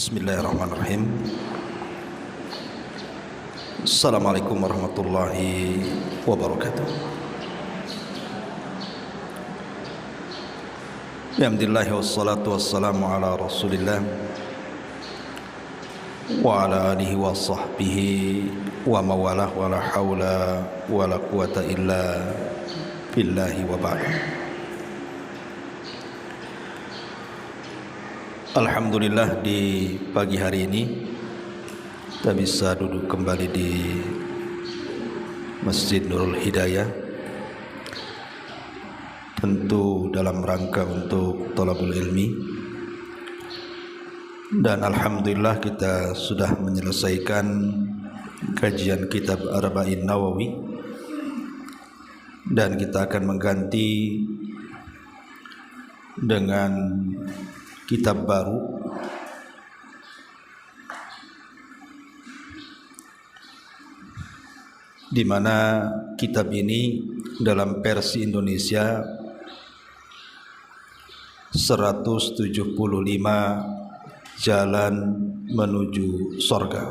Bismillahirrahmanirrahim. Assalamualaikum warahmatullahi wabarakatuh. Alhamdulillah wassalatu wassalamu ala Rasulillah wa ala alihi wa sahbihi wa mawalah wa la hawla wa la quwata illa billahi wa ba'd. Alhamdulillah, di pagi hari ini kita bisa duduk kembali di Masjid Nurul Hidayah, tentu dalam rangka untuk thalabul ilmi, dan alhamdulillah kita sudah menyelesaikan kajian kitab Arba'in Nawawi, dan kita akan mengganti dengan kitab baru di mana kitab ini dalam versi Indonesia 175 Jalan Menuju Sorga,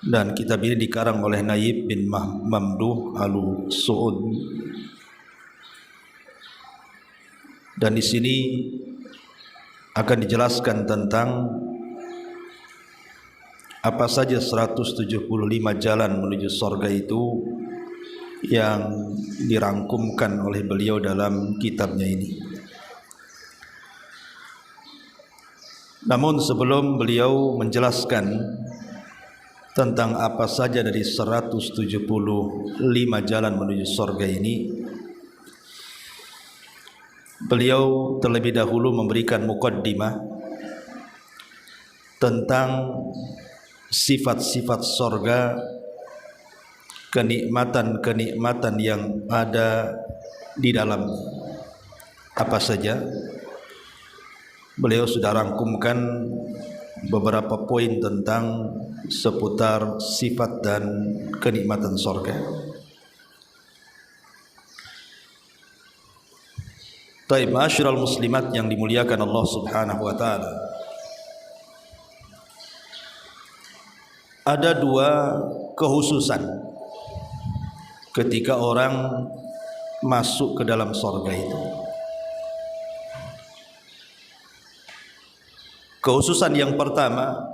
dan kitab ini dikarang oleh Naib bin Mamduh Al-Su'ud. Dan di sini akan dijelaskan tentang apa saja 175 jalan menuju surga itu yang dirangkumkan oleh beliau dalam kitabnya ini. Namun sebelum beliau menjelaskan tentang apa saja dari 175 jalan menuju surga ini, beliau terlebih dahulu memberikan muqaddimah tentang sifat-sifat surga, kenikmatan-kenikmatan yang ada di dalam. Apa saja? Beliau sudah rangkumkan beberapa poin tentang seputar sifat dan kenikmatan surga. Taib, ma'asyiral muslimat yang dimuliakan Allah Subhanahu wa taala. Ada dua kekhususan ketika orang masuk ke dalam surga itu. Kekhususan yang pertama,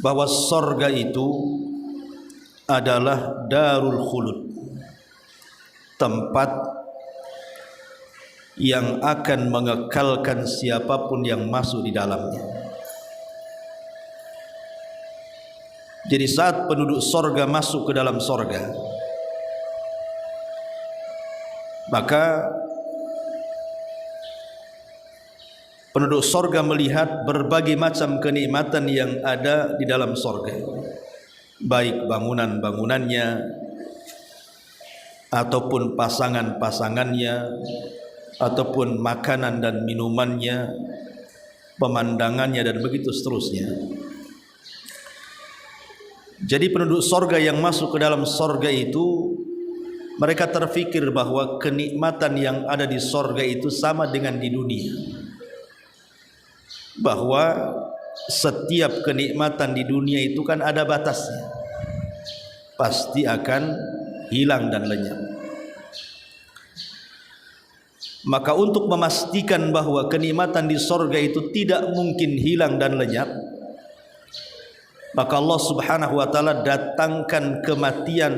bahwa surga itu adalah darul khulud, tempat yang akan mengekalkan siapapun yang masuk di dalamnya. Jadi saat penduduk sorga masuk ke dalam sorga, maka penduduk sorga melihat berbagai macam kenikmatan yang ada di dalam sorga, baik bangunan-bangunannya ataupun pasangan-pasangannya, ataupun makanan dan minumannya, pemandangannya, dan begitu seterusnya. Jadi penduduk sorga yang masuk ke dalam sorga itu, mereka terfikir bahwa kenikmatan yang ada di sorga itu sama dengan di dunia, bahwa setiap kenikmatan di dunia itu kan ada batasnya, pasti akan hilang dan lenyap. Maka untuk memastikan bahwa kenikmatan di sorga itu tidak mungkin hilang dan lenyap, maka Allah Subhanahu wa taala datangkan kematian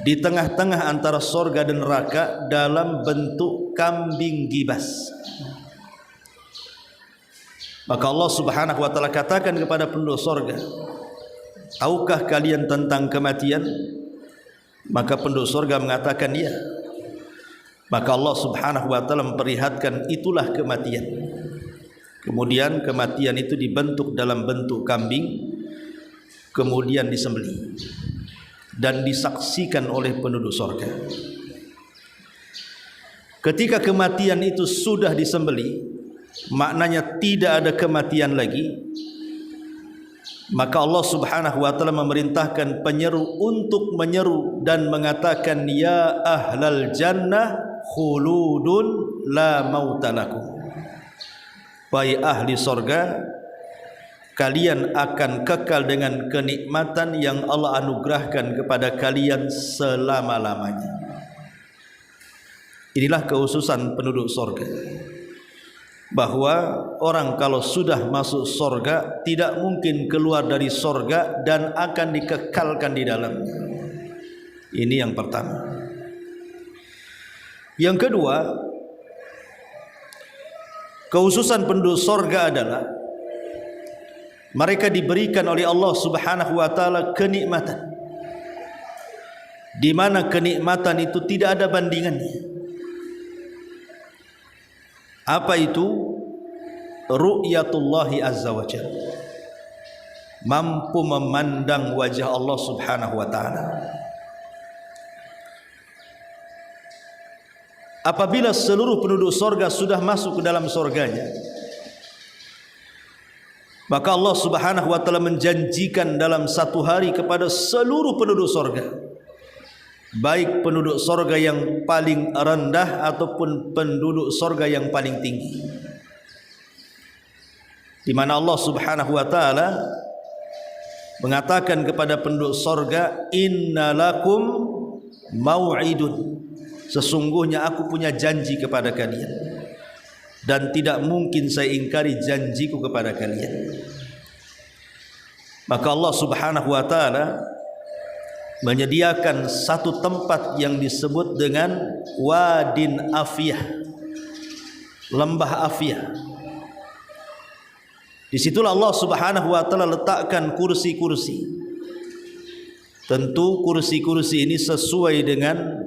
di tengah-tengah antara sorga dan neraka dalam bentuk kambing gibas. Maka Allah Subhanahu wa taala katakan kepada penduduk sorga, tahukah kalian tentang kematian? Maka penduduk sorga mengatakan ya. Maka Allah Subhanahu wa taala memperlihatkan itulah kematian. Kemudian kematian itu dibentuk dalam bentuk kambing, kemudian disembelih dan disaksikan oleh penduduk surga. Ketika kematian itu sudah disembelih, maknanya tidak ada kematian lagi, Maka Allah Subhanahu wa taala memerintahkan penyeru untuk menyeru dan mengatakan, ya ahlal jannah khuludun la mautalakum. Wahai ahli sorga, kalian akan kekal dengan kenikmatan yang Allah anugerahkan kepada kalian selama-lamanya. Inilah kekhususan penduduk sorga, bahwa orang kalau sudah masuk sorga tidak mungkin keluar dari sorga dan akan dikekalkan di dalamnya. Ini yang pertama. Yang kedua, kekhususan penduduk sorga adalah mereka diberikan oleh Allah Subhanahu wa taala kenikmatan, di mana kenikmatan itu tidak ada bandingannya. Apa itu? Ru'yatullahi azza wa jalla, mampu memandang wajah Allah Subhanahu wa taala. Apabila seluruh penduduk sorga sudah masuk ke dalam sorganya, maka Allah Subhanahu wa taala menjanjikan dalam satu hari kepada seluruh penduduk sorga, baik penduduk sorga yang paling rendah ataupun penduduk sorga yang paling tinggi, di mana Allah Subhanahu wa taala mengatakan kepada penduduk sorga, innalakum mau'idun, sesungguhnya aku punya janji kepada kalian dan tidak mungkin saya ingkari janjiku kepada kalian. Maka Allah Subhanahu wa taala menyediakan satu tempat yang disebut dengan Wadin Afiyah, lembah Afiyah. Disitulah Allah Subhanahu wa taala letakkan kursi-kursi. Tentu kursi-kursi ini sesuai dengan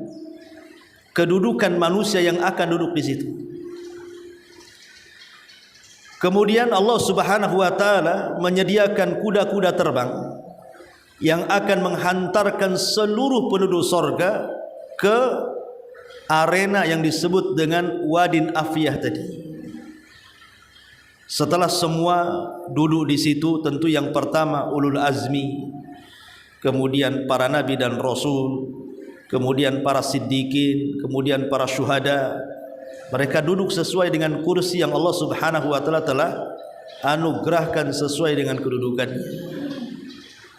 kedudukan manusia yang akan duduk di situ. Kemudian Allah Subhanahu wa taala menyediakan kuda-kuda terbang yang akan menghantarkan seluruh penduduk sorga ke arena yang disebut dengan Wadin Afiyah tadi. Setelah semua duduk di situ, tentu yang pertama ulul azmi, kemudian para nabi dan rasul, kemudian para siddiqin, kemudian para syuhada. Mereka duduk sesuai dengan kursi yang Allah Subhanahu wa taala telah anugerahkan sesuai dengan kedudukannya.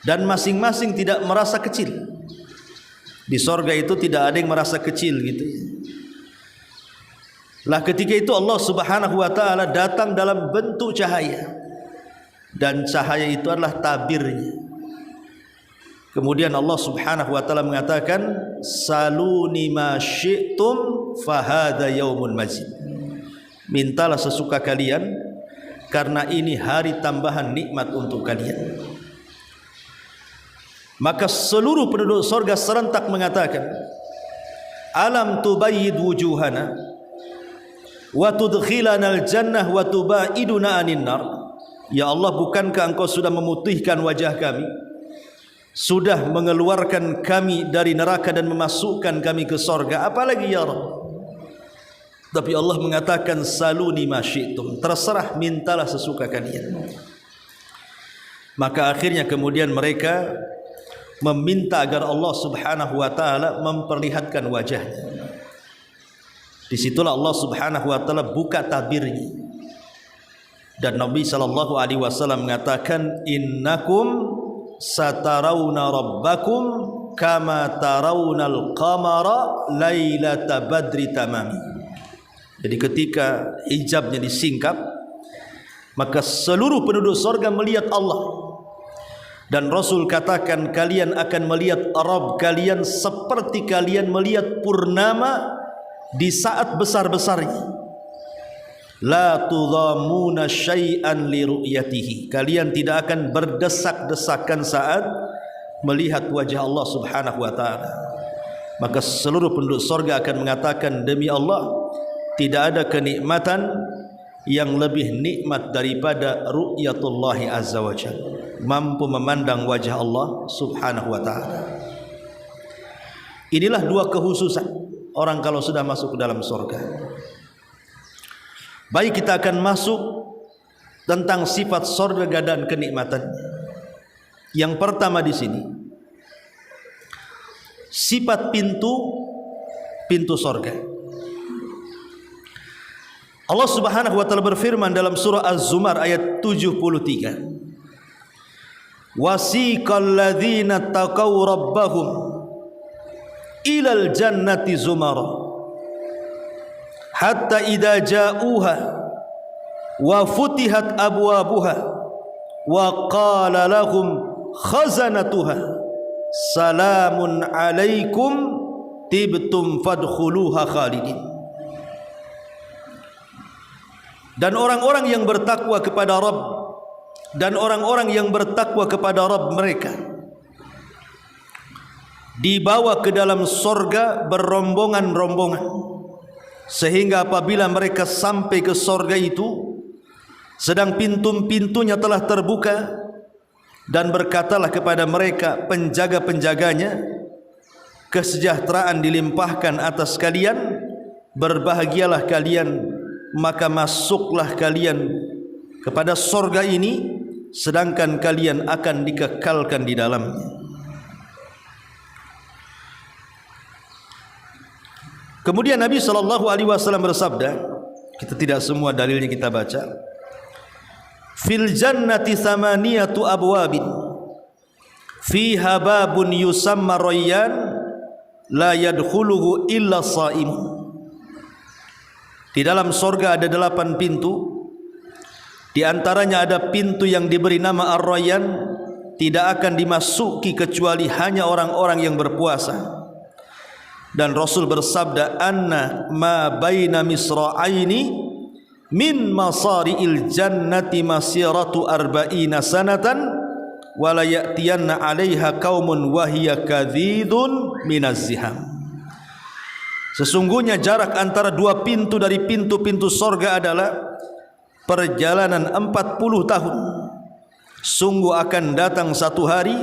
Dan masing-masing tidak merasa kecil. Di sorga itu tidak ada yang merasa kecil gitu. Lah ketika itu Allah Subhanahu wa taala datang dalam bentuk cahaya, dan cahaya itu adalah tabirnya. Kemudian Allah Subhanahu wa taala mengatakan, saluni ma syi'tum fahadha yaumun majid. Mintalah sesuka kalian, karena ini hari tambahan nikmat untuk kalian. Maka seluruh penduduk sorga serentak mengatakan, alam tubayyid wujuhana wa tudkhilana al-jannah wa tubaiduna anin nar. Ya Allah, bukankah engkau sudah memutihkan wajah kami, sudah mengeluarkan kami dari neraka dan memasukkan kami ke sorga, apalagi ya Rabb? Tapi Allah mengatakan, saluni ma syi'tum, terserah, mintalah sesuka kalian. Maka akhirnya kemudian mereka meminta agar Allah Subhanahu wa taala memperlihatkan wajahnya. Disitulah Allah Subhanahu wa taala buka tabirnya, dan Nabi sallallahu alaihi wasallam mengatakan, innakum satarawna rabbakum kama tarawnal qamara lailata badri tamami. Jadi ketika hijabnya disingkap, maka seluruh penduduk sorga melihat Allah. Dan Rasul katakan, kalian akan melihat Rabb kalian seperti kalian melihat purnama di saat besar-besarnya. La tudhamuna syai'an li ru'yatihi, kalian tidak akan berdesak-desakan saat melihat wajah Allah Subhanahu wa taala. Maka seluruh penduduk sorga akan mengatakan, demi Allah, tidak ada kenikmatan yang lebih nikmat daripada ru'yatullahi azza wa jalla, mampu memandang wajah Allah Subhanahu wa taala. Inilah dua kekhususan orang kalau sudah masuk ke dalam surga. Baik, kita akan masuk tentang sifat surga dan kenikmatannya. Yang pertama di sini sifat pintu sorga. Allah Subhanahu wa taala berfirman dalam surah Az-Zumar ayat 73. Wasiqal ladzina taqaw rabbahum ilal jannati zumara hatta idza ja'uha wa futihat abwabuha wa qala lahum khazanatuha salamun alaikum tibtum fadkhuluha khalidin. Dan orang-orang yang bertakwa kepada Rabb, dan orang-orang yang bertakwa kepada Rabb mereka dibawa ke dalam sorga berombongan-rombongan, sehingga apabila mereka sampai ke sorga itu sedang pintu-pintunya telah terbuka, dan berkatalah kepada mereka penjaga-penjaganya, kesejahteraan dilimpahkan atas kalian, berbahagialah kalian, maka masuklah kalian kepada sorga ini, sedangkan kalian akan dikekalkan di dalamnya. Kemudian Nabi SAW bersabda, kita tidak semua dalilnya kita baca, fil jannati thamaniyatu abwabin fiha babun yusamma rayyan la yadkhuluhu illa sha'im. Di dalam sorga ada 8 pintu. Di antaranya ada pintu yang diberi nama Ar-Rayyan, tidak akan dimasuki kecuali hanya orang-orang yang berpuasa. Dan Rasul bersabda, anna ma baina misra'aini min masari'il jannati masiratu arba'ina sanatan wa la ya'tiyanna 'alaiha qaumun wa hiya kadhidun minaz ziham. Sesungguhnya jarak antara 2 pintu dari pintu-pintu sorga adalah perjalanan 40 tahun. Sungguh akan datang satu hari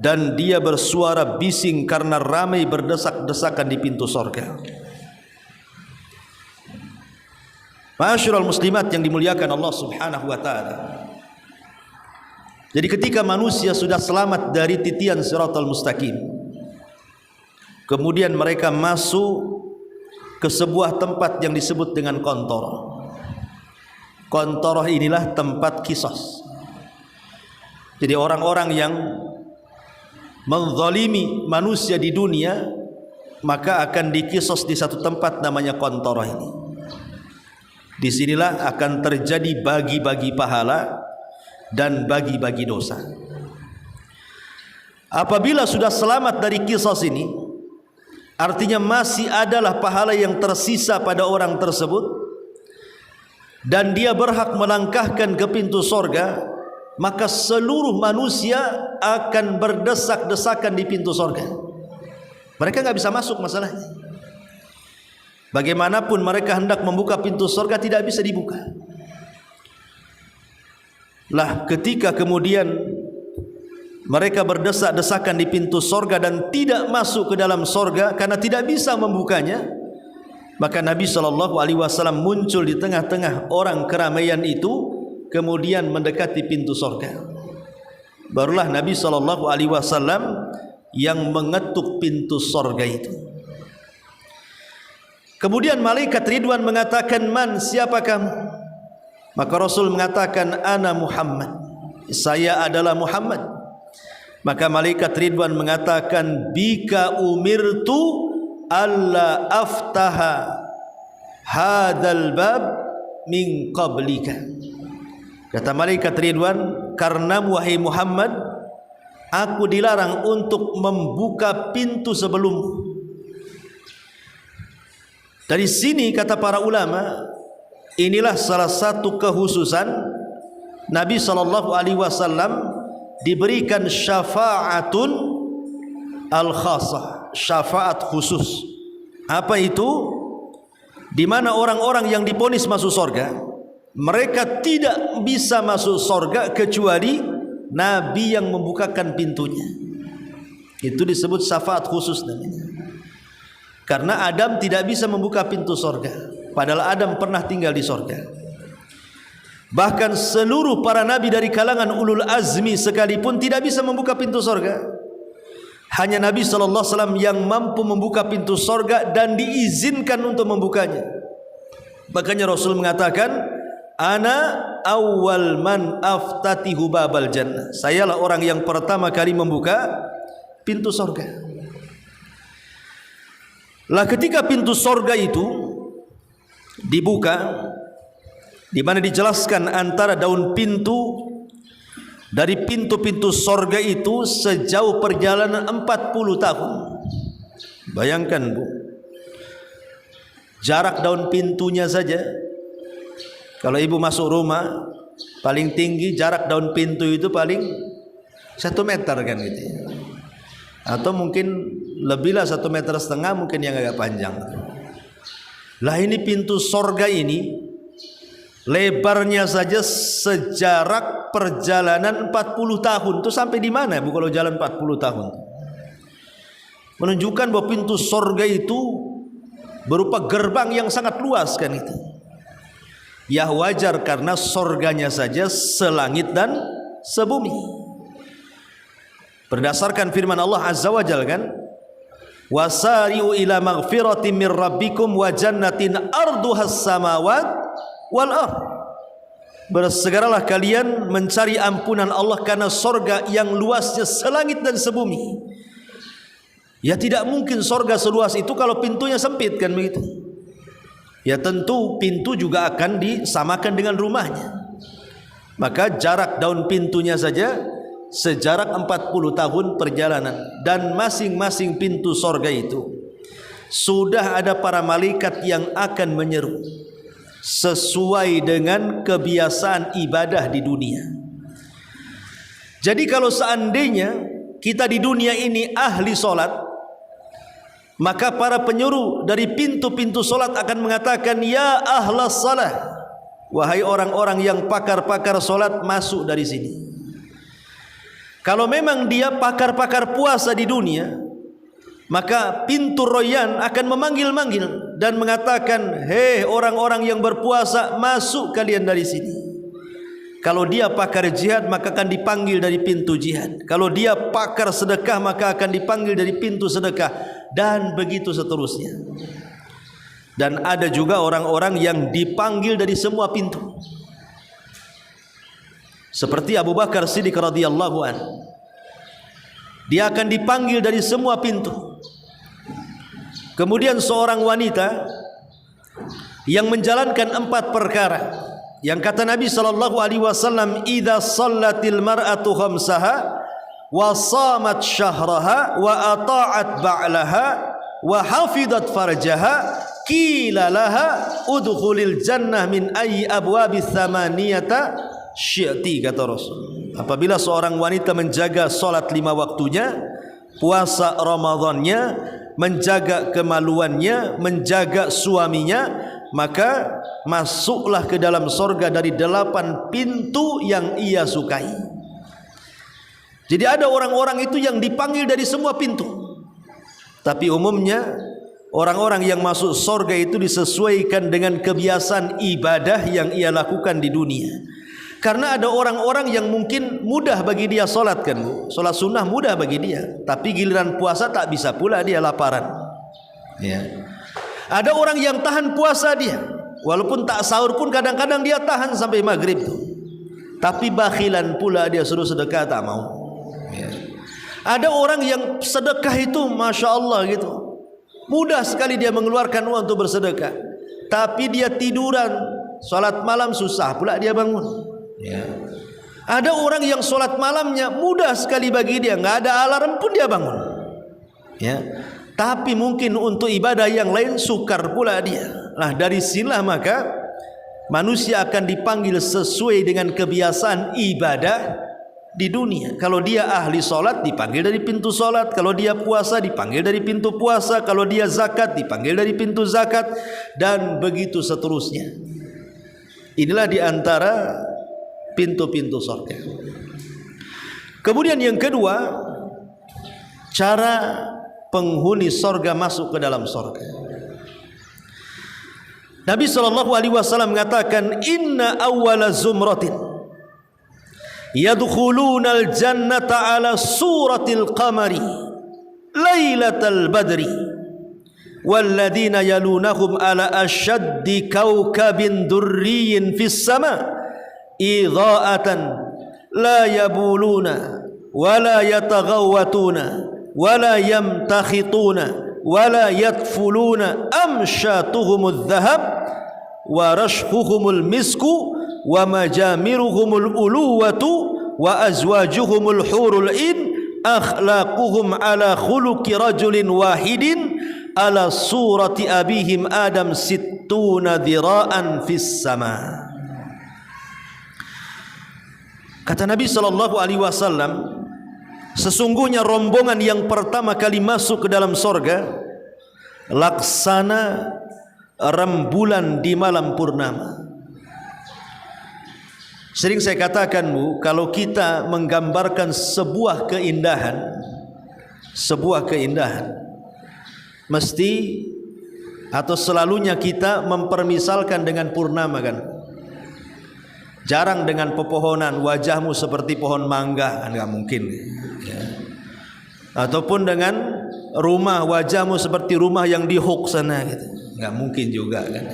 dan dia bersuara bising karena ramai berdesak-desakan di pintu sorga. Ma'asyiral muslimat yang dimuliakan Allah Subhanahu wa taala. Jadi ketika manusia sudah selamat dari titian Shiratal Mustaqim, kemudian mereka masuk ke sebuah tempat yang disebut dengan Qantharah. Qantharah inilah tempat qisas. Jadi orang-orang yang menzalimi manusia di dunia, maka akan diqisas di satu tempat namanya Qantharah ini. Disinilah akan terjadi bagi-bagi pahala dan bagi-bagi dosa. Apabila sudah selamat dari qisas ini, artinya masih adalah pahala yang tersisa pada orang tersebut, dan dia berhak melangkahkan ke pintu sorga, maka seluruh manusia akan berdesak-desakan di pintu sorga. Mereka nggak bisa masuk masalahnya. Bagaimanapun mereka hendak membuka pintu sorga, tidak bisa dibuka. Lah ketika kemudian mereka berdesak-desakan di pintu sorga dan tidak masuk ke dalam sorga karena tidak bisa membukanya, maka Nabi SAW muncul di tengah-tengah orang keramaian itu, kemudian mendekati pintu sorga. Barulah Nabi SAW yang mengetuk pintu sorga itu. Kemudian malaikat Ridwan mengatakan, man, siapa kamu? Maka Rasul mengatakan, ana Muhammad, saya adalah Muhammad. Maka malaikat Ridwan mengatakan, bika umirtu alla aftaha hadzal bab min qablika. Kata malaikat Ridwan, karena wahai Muhammad, aku dilarang untuk membuka pintu sebelummu. Dari sini kata para ulama, inilah salah satu kekhususan Nabi SAW diberikan syafa'atun al-khasah, syafaat khusus. Apa itu? Di mana orang-orang yang divonis masuk surga, mereka tidak bisa masuk surga kecuali Nabi yang membukakan pintunya. Itu disebut syafaat khusus namanya. Karena Adam tidak bisa membuka pintu surga, padahal Adam pernah tinggal di surga. Bahkan seluruh para nabi dari kalangan ulul azmi sekalipun tidak bisa membuka pintu sorga. Hanya Nabi SAW yang mampu membuka pintu sorga dan diizinkan untuk membukanya. Makanya Rasul mengatakan, Ana awwal man aftatihu babal jannah. Sayalah orang yang pertama kali membuka pintu sorga. Lah ketika pintu sorga itu dibuka, di mana dijelaskan antara daun pintu dari pintu-pintu sorga itu sejauh perjalanan 40 tahun. Bayangkan Bu, jarak daun pintunya saja. Kalau ibu masuk rumah, paling tinggi jarak daun pintu itu paling 1 meter kan gitu. Atau mungkin lebihlah 1,5 meter, mungkin yang agak panjang. Lah ini pintu sorga ini lebarnya saja sejarak perjalanan 40 tahun. Itu sampai di mana Bu kalau jalan 40 tahun? Menunjukkan bahwa pintu sorga itu berupa gerbang yang sangat luas kan itu. Ya wajar karena sorganya saja selangit dan sebumi. Berdasarkan firman Allah Azza wa Jalla kan, wasari'u ila maghfiratin min rabbikum wa jannatin arduhas samawat wal ardh. Bersegeralah kalian mencari ampunan Allah karena sorga yang luasnya selangit dan sebumi. Ya tidak mungkin sorga seluas itu kalau pintunya sempit kan begitu. Ya tentu pintu juga akan disamakan dengan rumahnya. Maka jarak daun pintunya saja sejarak 40 tahun perjalanan. Dan masing-masing pintu sorga itu sudah ada para malaikat yang akan menyeru sesuai dengan kebiasaan ibadah di dunia. Jadi kalau seandainya kita di dunia ini ahli solat, maka para penyuruh dari pintu-pintu solat akan mengatakan, ya ahlas salah, wahai orang-orang yang pakar-pakar solat, masuk dari sini. Kalau memang dia pakar-pakar puasa di dunia, maka pintu royan akan memanggil-manggil dan mengatakan, hei orang-orang yang berpuasa, masuk kalian dari sini. Kalau dia pakar jihad, maka akan dipanggil dari pintu jihad. Kalau dia pakar sedekah, maka akan dipanggil dari pintu sedekah. Dan begitu seterusnya. Dan ada juga orang-orang yang dipanggil dari semua pintu. Seperti Abu Bakar Siddiq radhiyallahu anhu. Dia akan dipanggil dari semua pintu. Kemudian seorang wanita yang menjalankan 4 perkara yang kata Nabi SAW, idza shallatil mar'atu khamsaha wa shamat syahraha wa ata'at ba'laha wa hafidat farjaha qila laha udkhulil jannah min ayyi abwabis thamaniyata syi'ti, kata Rasul. Apabila seorang wanita menjaga salat 5 waktunya, puasa Ramadannya, menjaga kemaluannya, menjaga suaminya, maka masuklah ke dalam sorga dari 8 pintu yang ia sukai. Jadi ada orang-orang itu yang dipanggil dari semua pintu. Tapi umumnya orang-orang yang masuk sorga itu disesuaikan dengan kebiasaan ibadah yang ia lakukan di dunia. Karena ada orang-orang yang mungkin mudah bagi dia solat kan Bu, solat sunnah mudah bagi dia, tapi giliran puasa tak bisa pula dia, laparan ya. Ada orang yang tahan puasa dia, walaupun tak sahur pun kadang-kadang dia tahan sampai maghrib tuh. Tapi bakhilan pula dia, suruh sedekah tak mau ya. Ada orang yang sedekah itu Masya Allah gitu, mudah sekali dia mengeluarkan uang untuk bersedekah, tapi dia tiduran, salat malam susah pula dia bangun ya. Ada orang yang salat malamnya mudah sekali bagi dia, nggak ada alarm pun dia bangun ya. Tapi mungkin untuk ibadah yang lain sukar pula dia. Nah dari sinilah maka manusia akan dipanggil sesuai dengan kebiasaan ibadah di dunia. Kalau dia ahli solat dipanggil dari pintu solat, kalau dia puasa dipanggil dari pintu puasa, kalau dia zakat dipanggil dari pintu zakat, dan begitu seterusnya. Inilah diantara pintu-pintu surga. Kemudian yang kedua, cara penghuni sorga masuk ke dalam sorga. Nabi SAW mengatakan, inna awwala zumratin yadkhuluna al-jannata ala suratil qamari lailatal badri walladina yalunahum ala ashaddi kawkabin durriyin fis sama idha'atan la yabuluna wala yataghawwatuna wala yamtakhituna wala yatfuluna amshatuhumul dhahab wa rashhuhumul misku wa majamiruhumul uluwatu wa azwajuhumul hurul in akhlaquhum ala khuluqi rajulin wahidin ala surati abihim adam sittuna dhira'an fis sama. Kata Nabi SAW, sesungguhnya rombongan yang pertama kali masuk ke dalam sorga laksana rembulan di malam purnama. Sering saya katakan, Bu, kalau kita menggambarkan sebuah keindahan, mesti atau selalunya kita mempermisalkan dengan purnama, kan? Jarang dengan pepohonan, wajahmu seperti pohon mangga, kan? Nggak mungkin. Ya. Ataupun dengan rumah, wajahmu seperti rumah yang di Hook sana, gitu. Nggak mungkin juga, kan?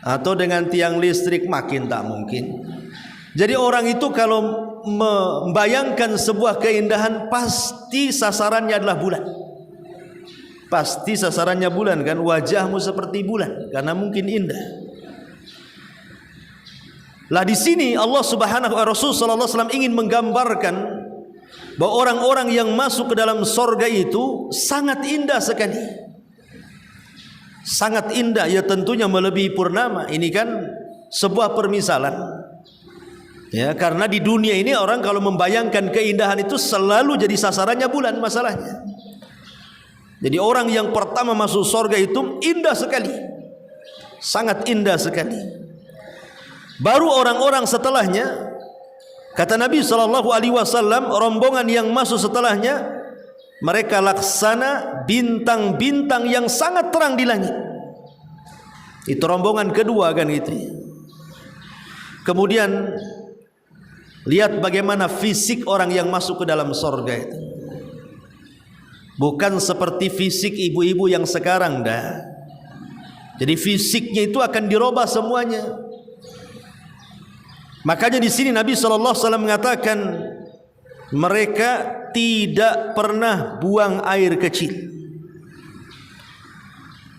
Atau dengan tiang listrik, makin tak mungkin. Jadi orang itu kalau membayangkan sebuah keindahan, pasti sasarannya adalah bulan. Pasti sasarannya bulan, kan? Wajahmu seperti bulan, karena mungkin indah. Lah di sini Allah Subhanahu wa Rasul sallallahu alaihi wasallam ingin menggambarkan bahwa orang-orang yang masuk ke dalam sorga itu sangat indah sekali. Sangat indah, ya tentunya melebihi purnama. Ini kan sebuah permisalan. Ya, karena di dunia ini orang kalau membayangkan keindahan itu selalu jadi sasarannya bulan masalahnya. Jadi orang yang pertama masuk sorga itu indah sekali. Sangat indah sekali. Baru orang-orang setelahnya, kata Nabi SAW, rombongan yang masuk setelahnya, mereka laksana bintang-bintang yang sangat terang di langit. Itu rombongan kedua, kan gitu. Kemudian lihat bagaimana fisik orang yang masuk ke dalam sorga itu. Bukan seperti fisik ibu-ibu yang sekarang dah. Jadi fisiknya itu akan dirubah semuanya. Makanya di sini Nabi SAW mengatakan mereka tidak pernah buang air kecil.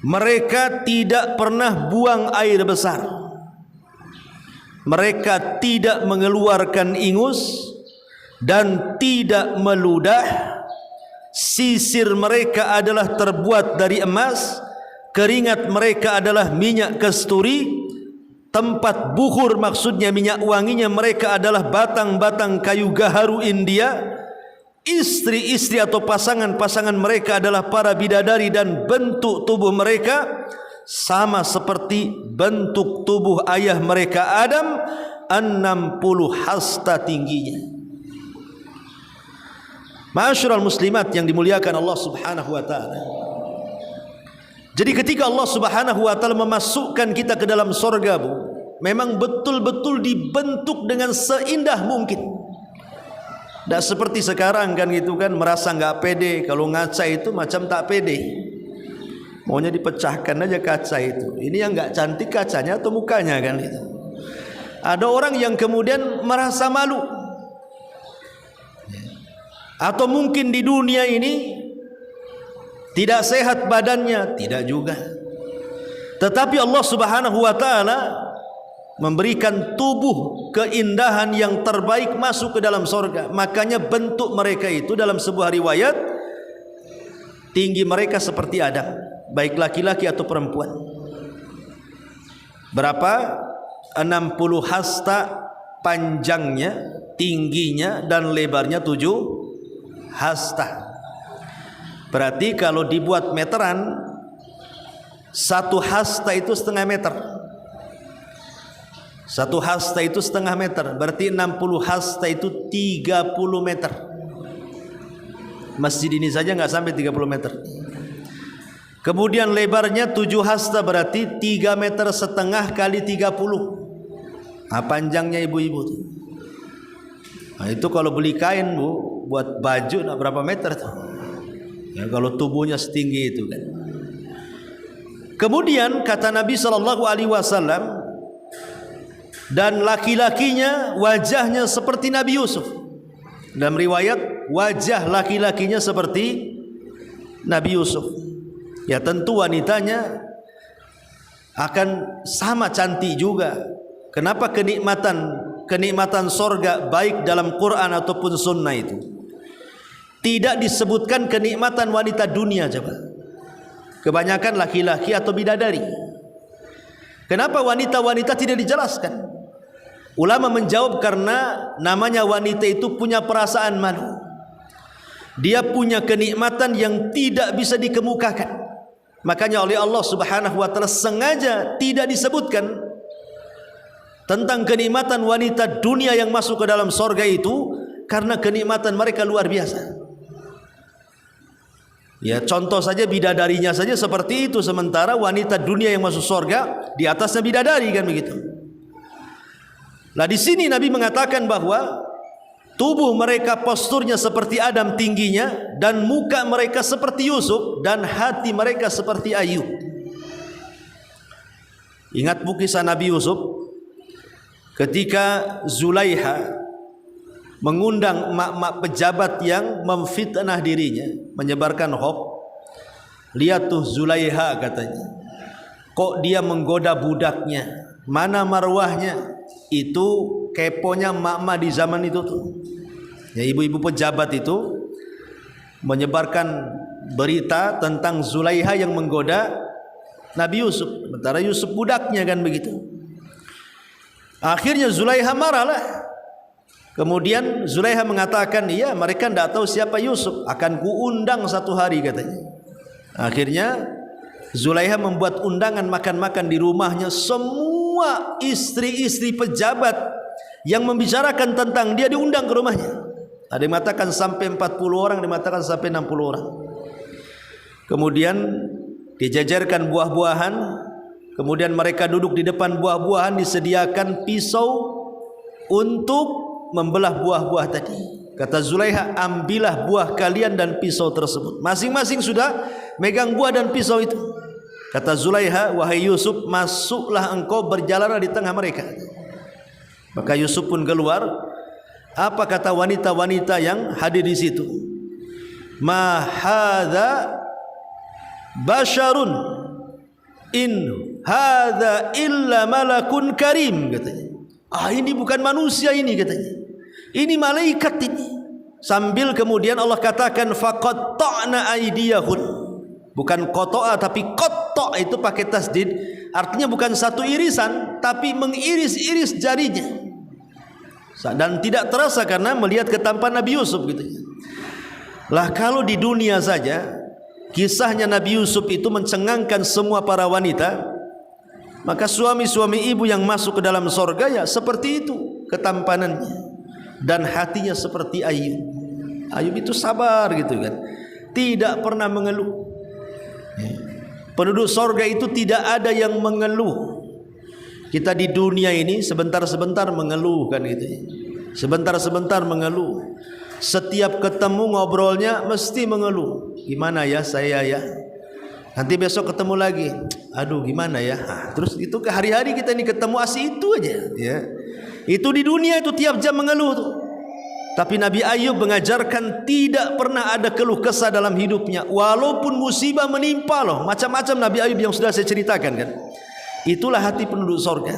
Mereka tidak pernah buang air besar. Mereka tidak mengeluarkan ingus dan tidak meludah. Sisir mereka adalah terbuat dari emas. Keringat mereka adalah minyak kasturi. Tempat buhur, maksudnya minyak wanginya mereka adalah batang-batang kayu gaharu India. Istri-istri atau pasangan-pasangan mereka adalah para bidadari dan bentuk tubuh mereka sama seperti bentuk tubuh ayah mereka Adam, 60 hasta tingginya. Ma'asyiral muslimat yang dimuliakan Allah Subhanahu wa taala. Jadi ketika Allah Subhanahu wa taala memasukkan kita ke dalam sorga, Bu, memang betul-betul dibentuk dengan seindah mungkin. Tidak seperti sekarang, kan gitu kan, merasa nggak pede kalau ngaca itu macam tak pede. Maunya dipecahkan aja kaca itu. Ini yang nggak cantik kacanya atau mukanya, kan itu. Ada orang yang kemudian merasa malu. Atau mungkin di dunia ini tidak sehat badannya, tidak juga. Tetapi Allah Subhanahu wa taala memberikan tubuh keindahan yang terbaik masuk ke dalam sorga. Makanya bentuk mereka itu dalam sebuah riwayat, tinggi mereka seperti Adam, baik laki-laki atau perempuan. Berapa? 60 hasta panjangnya, tingginya dan lebarnya 7 hasta. Berarti kalau dibuat meteran, 1 hasta itu setengah meter. 1 hasta itu setengah meter. Berarti 60 hasta itu 30 meter. Masjid ini saja nggak sampai 30 meter. Kemudian lebarnya 7 hasta, berarti 3,5 meter kali 30. Panjangnya ibu-ibu tuh. Nah, itu kalau beli kain Bu, buat baju berapa meter tuh? Ya, kalau tubuhnya setinggi itu kan. Kemudian kata Nabi SAW, dan laki-lakinya wajahnya seperti Nabi Yusuf. Dalam riwayat, wajah laki-lakinya seperti Nabi Yusuf. Ya tentu wanitanya akan sama cantik juga. Kenapa kenikmatan sorga baik dalam Quran ataupun sunnah itu tidak disebutkan kenikmatan wanita dunia? Coba, kebanyakan laki-laki atau bidadari. Kenapa wanita-wanita tidak dijelaskan? Ulama menjawab karena namanya wanita itu punya perasaan malu. Dia punya kenikmatan yang tidak bisa dikemukakan. Makanya oleh Allah Subhanahu wa taala sengaja tidak disebutkan tentang kenikmatan wanita dunia yang masuk ke dalam sorga itu, karena kenikmatan mereka luar biasa. Ya contoh saja bidadarinya saja seperti itu, sementara wanita dunia yang masuk sorga di atasnya bidadari, kan begitu. Nah di sini Nabi mengatakan bahwa tubuh mereka posturnya seperti Adam tingginya, dan muka mereka seperti Yusuf, dan hati mereka seperti Ayub. Ingat bu kisah Nabi Yusuf ketika Zulaiha mengundang emak-emak pejabat yang memfitnah dirinya, menyebarkan hoax. Lihat tuh Zulaiha katanya, kok dia menggoda budaknya, mana marwahnya. Itu keponya emak-emak di zaman itu tuh. Ya, ibu-ibu pejabat itu menyebarkan berita tentang Zulaiha yang menggoda Nabi Yusuf, sementara Yusuf budaknya, kan begitu. Akhirnya Zulaiha marahlah. Kemudian Zulaiha mengatakan, iya mereka tidak tahu siapa Yusuf, akan kuundang satu hari katanya. Akhirnya Zulaiha membuat undangan makan-makan di rumahnya. Semua istri-istri pejabat yang membicarakan tentang dia diundang ke rumahnya. Ada yang mengatakan sampai 40 orang, ada yang mengatakan sampai 60 orang. Kemudian dijajarkan buah-buahan. Kemudian mereka duduk di depan buah-buahan, disediakan pisau untuk membelah buah-buah tadi. Kata Zulaiha, ambillah buah kalian dan pisau tersebut. Masing-masing sudah megang buah dan pisau itu. Kata Zulaiha, wahai Yusuf, masuklah engkau, berjalanlah di tengah mereka. Maka Yusuf pun keluar. Apa kata wanita-wanita yang hadir di situ? Ma hadza basharun in hadza illa malakun karim, katanya. Ini bukan manusia ini, katanya. Ini malaikat ini. Sambil kemudian Allah katakan faqatta'na aydiyahun. Bukan kotoa tapi kotok, itu pakai tasdid. Artinya bukan satu irisan, tapi mengiris-iris jarinya. Dan tidak terasa karena melihat ketampanan Nabi Yusuf gitu. Lah kalau di dunia saja kisahnya Nabi Yusuf itu mencengangkan semua para wanita, maka suami-suami ibu yang masuk ke dalam sorga ya seperti itu ketampanannya. Dan hatinya seperti Ayub. Ayub itu sabar gitu kan, tidak pernah mengeluh. Penduduk sorga itu tidak ada yang mengeluh. Kita di dunia ini sebentar-sebentar mengeluh kan gitu. Sebentar-sebentar mengeluh. Setiap ketemu ngobrolnya mesti mengeluh. Gimana ya saya ya? Nanti besok ketemu lagi. Aduh gimana ya? Terus itu ke hari-hari kita ini ketemu asih itu aja ya. Itu di dunia itu tiap jam mengeluh tuh. Tapi Nabi Ayub mengajarkan tidak pernah ada keluh kesah dalam hidupnya. Walaupun musibah menimpa loh. Macam-macam Nabi Ayub yang sudah saya ceritakan kan. Itulah hati penduduk sorga.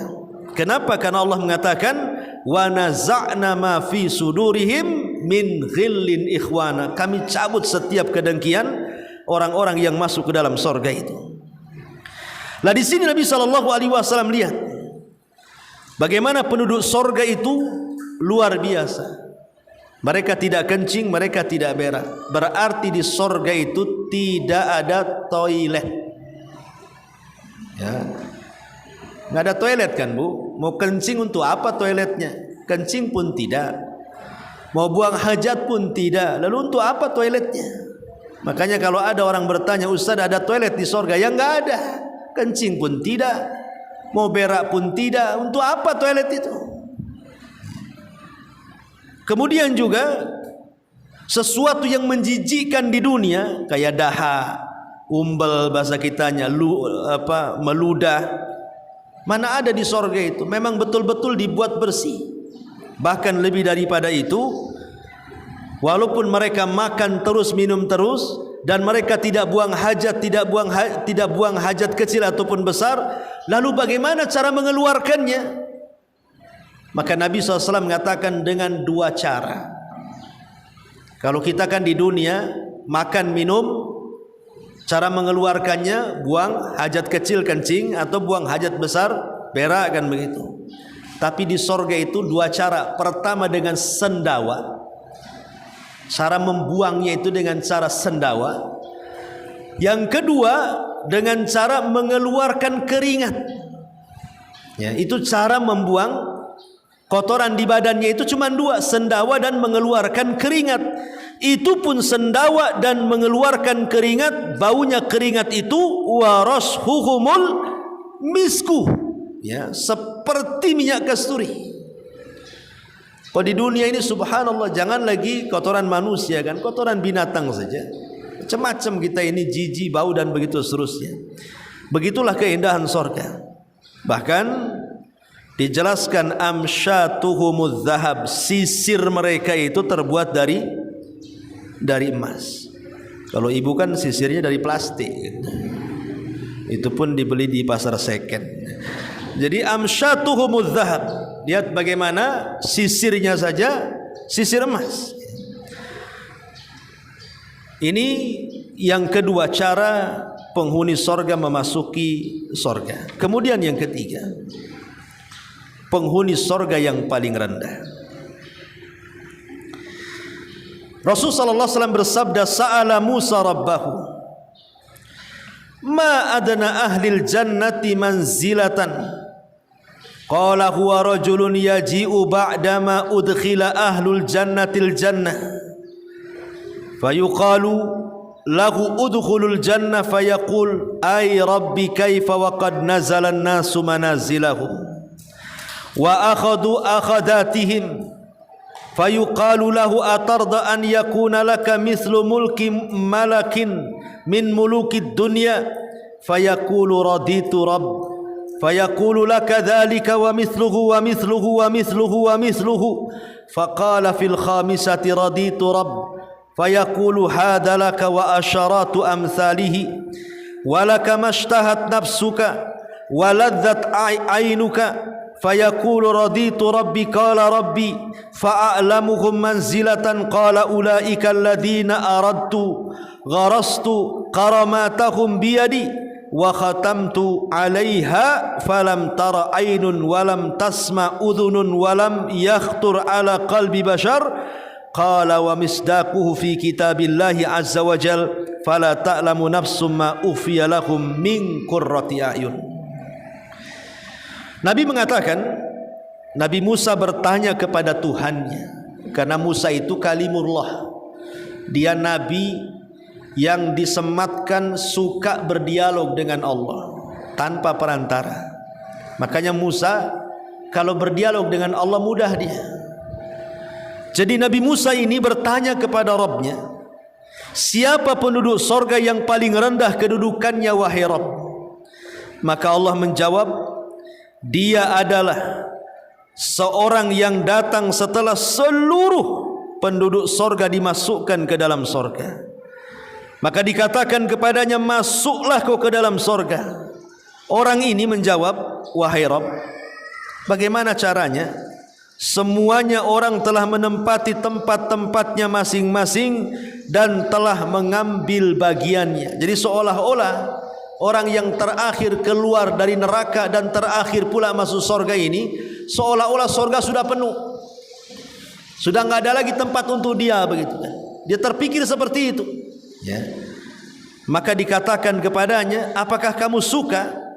Kenapa? Karena Allah mengatakan wa naza'na ma fi sudurihim min ghillin ikhwana. Kami cabut setiap kedengkian orang-orang yang masuk ke dalam sorga itu. Lah di sini Nabi SAW lihat bagaimana penduduk sorga itu luar biasa. Mereka tidak kencing, mereka tidak berak. Berarti di sorga itu tidak ada toilet. Ya, nggak ada toilet kan bu? Mau kencing untuk apa toiletnya? Kencing pun tidak. Mau buang hajat pun tidak. Lalu untuk apa toiletnya? Makanya kalau ada orang bertanya, Ustaz ada toilet di sorga? Ya enggak ada. Kencing pun tidak, mau berak pun tidak. Untuk apa toilet itu? Kemudian juga sesuatu yang menjijikkan di dunia kayak dahak, umbel bahasa kitanya, meludah, mana ada di sorga itu? Memang betul-betul dibuat bersih. Bahkan lebih daripada itu, walaupun mereka makan terus, minum terus, dan mereka tidak buang hajat, tidak buang hajat kecil ataupun besar, lalu bagaimana cara mengeluarkannya? Maka Nabi SAW mengatakan dengan dua cara. Kalau kita kan di dunia makan, minum, cara mengeluarkannya buang hajat kecil kencing atau buang hajat besar berak, kan begitu. Tapi di sorga itu dua cara. Pertama dengan sendawa, cara membuangnya itu dengan cara sendawa. Yang kedua dengan cara mengeluarkan keringat. Ya, itu cara membuang kotoran di badannya itu cuma dua, sendawa dan mengeluarkan keringat. Itu pun sendawa dan mengeluarkan keringat, baunya keringat itu warashuhumul misku, ya, seperti minyak kasturi. Kalau di dunia ini subhanallah, jangan lagi kotoran manusia, kan, kotoran binatang saja macam-macam kita ini jijik, bau dan begitu seterusnya. Begitulah keindahan sorga. Bahkan dijelaskan amsyatuhumudz zahab, sisir mereka itu terbuat dari emas. Kalau ibu kan sisirnya dari plastik, itu pun dibeli di pasar second. Jadi amsyatuhumudz zahab, lihat bagaimana sisirnya saja sisir emas. Ini yang kedua cara penghuni sorga memasuki sorga. Kemudian yang ketiga, penghuni sorga yang paling rendah. Rasulullah SAW bersabda, sa'ala Musa rabbahu ma adna ahlil jannati manzilatan, qala huwa rajulun yaji'u ba'dama udkhila ahlul jannatil jannah fayuqalu lahu udkhulul jannah fayaqul ay rabbi kaifa wa qad nazala an-nasu manazilahum wa akhadu akhadatihim fayuqalu lahu atarda an yakuna laka mithlu mulki malakin min mulukid dunya fayaqulu raditu rabb fayaqulu laka dhalika wa mithluhu wa mithluhu wa mithluhu wa mithluhu faqala fil khamisati raditu rabb fayaqulu hadha laka wa asharatu amthalihi wa laka mashtahat nafsuka wa ladzat aynuka fayaqulu raditu rabbi qala rabbi fa'alamuhum manzilatan qala ulaika alladhina aradtu gharastu qaramatahum biyadi wa khatamtu 'alaiha falam tara aynun wa lam tasma udhunun wa lam yakhtur 'ala qalbi bashar qala wa misdaquhu fi kitabillahi azza wa jal fala ta'lamu nafsum ma ufiya lahum min qurrati a'yun. Nabi mengatakan, Nabi Musa bertanya kepada Tuhannya, karena Musa itu kalimullah, dia nabi yang disematkan suka berdialog dengan Allah tanpa perantara. Makanya Musa kalau berdialog dengan Allah mudah dia. Jadi Nabi Musa ini bertanya kepada Rabbnya, siapa penduduk sorga yang paling rendah kedudukannya wahai Rabb? Maka Allah menjawab, dia adalah seorang yang datang setelah seluruh penduduk sorga dimasukkan ke dalam sorga. Maka dikatakan kepadanya, masuklah kau ke dalam sorga. Orang ini menjawab, wahai Rabb, bagaimana caranya? Semuanya orang telah menempati tempat-tempatnya masing-masing dan telah mengambil bagiannya. Jadi seolah-olah orang yang terakhir keluar dari neraka dan terakhir pula masuk sorga ini, seolah-olah sorga sudah penuh, sudah nggak ada lagi tempat untuk dia, begitu kan? Dia terpikir seperti itu, ya. Maka dikatakan kepadanya, apakah kamu suka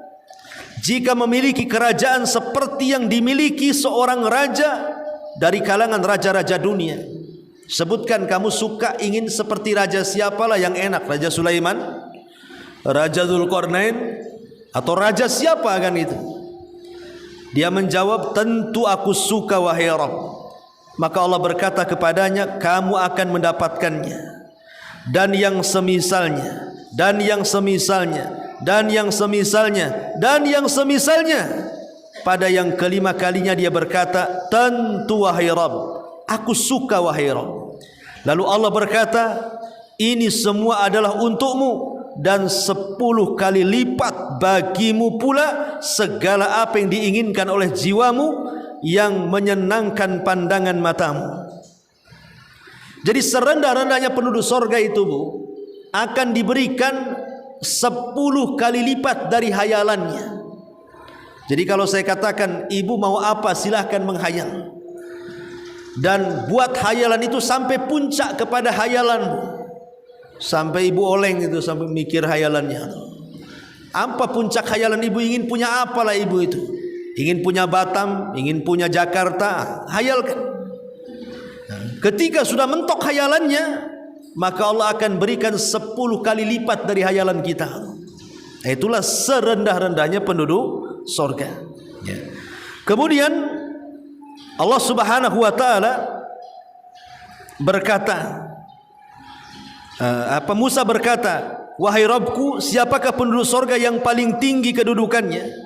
jika memiliki kerajaan seperti yang dimiliki seorang raja dari kalangan raja-raja dunia? Sebutkan kamu suka ingin seperti raja siapalah yang enak, Raja Sulaiman, Raja Dzulqarnain, atau raja siapa kan itu? Dia menjawab, tentu aku suka wahai Rabb. Maka Allah berkata kepadanya, kamu akan mendapatkannya, dan yang semisalnya, dan yang semisalnya, dan yang semisalnya, dan yang semisalnya. Pada yang kelima kalinya dia berkata, tentu wahai Rabb, aku suka wahai Rabb. Lalu Allah berkata, ini semua adalah untukmu, dan 10 kali lipat bagimu pula segala apa yang diinginkan oleh jiwamu yang menyenangkan pandangan matamu. Jadi serendah-rendahnya penduduk sorga itu, Bu, akan diberikan 10 kali lipat dari hayalannya. Jadi kalau saya katakan, ibu mau apa, silahkan menghayal, dan buat hayalan itu sampai puncak kepada hayalanmu. Sampai ibu oleng itu, sampai mikir hayalannya. Apa puncak hayalan ibu? Ingin punya apalah ibu itu? Ingin punya Batam, ingin punya Jakarta, hayalkan. Ketika sudah mentok hayalannya, maka Allah akan berikan 10 kali lipat dari hayalan kita. Itulah serendah-rendahnya penduduk sorga. Kemudian Allah Subhanahu wa taala berkata, Musa berkata, wahai Rabbku, siapakah penduduk sorga yang paling tinggi kedudukannya?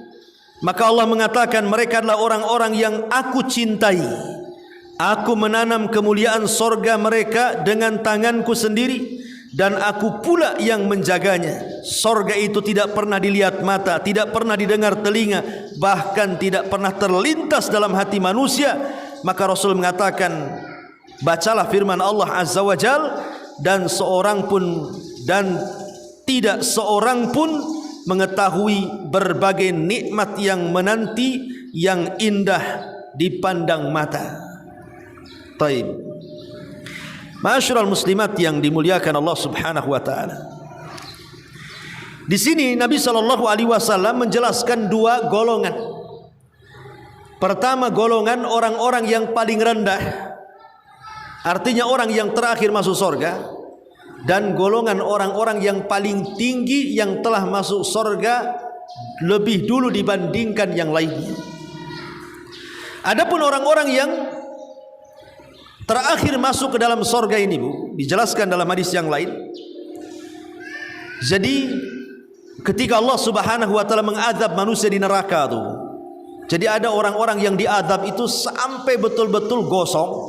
Maka Allah mengatakan, mereka adalah orang-orang yang aku cintai. Aku menanam kemuliaan sorga mereka dengan tanganku sendiri, dan aku pula yang menjaganya. Sorga itu tidak pernah dilihat mata, tidak pernah didengar telinga, bahkan tidak pernah terlintas dalam hati manusia. Maka Rasul mengatakan, bacalah firman Allah Azza wa Jal, dan tidak seorang pun mengetahui berbagai nikmat yang menanti yang indah dipandang mata. Taib. Ma'asyiral muslimat yang dimuliakan Allah Subhanahu wa taala. Di sini Nabi sallallahu alaihi wasallam menjelaskan 2 golongan. Pertama, golongan orang-orang yang paling rendah, artinya orang yang terakhir masuk surga, dan golongan orang-orang yang paling tinggi yang telah masuk surga lebih dulu dibandingkan yang lainnya. Adapun orang-orang yang terakhir masuk ke dalam surga ini, Bu, dijelaskan dalam hadis yang lain. Jadi ketika Allah Subhanahu wa taala mengadab manusia di neraka tuh, jadi ada orang-orang yang diadab itu sampai betul-betul gosong,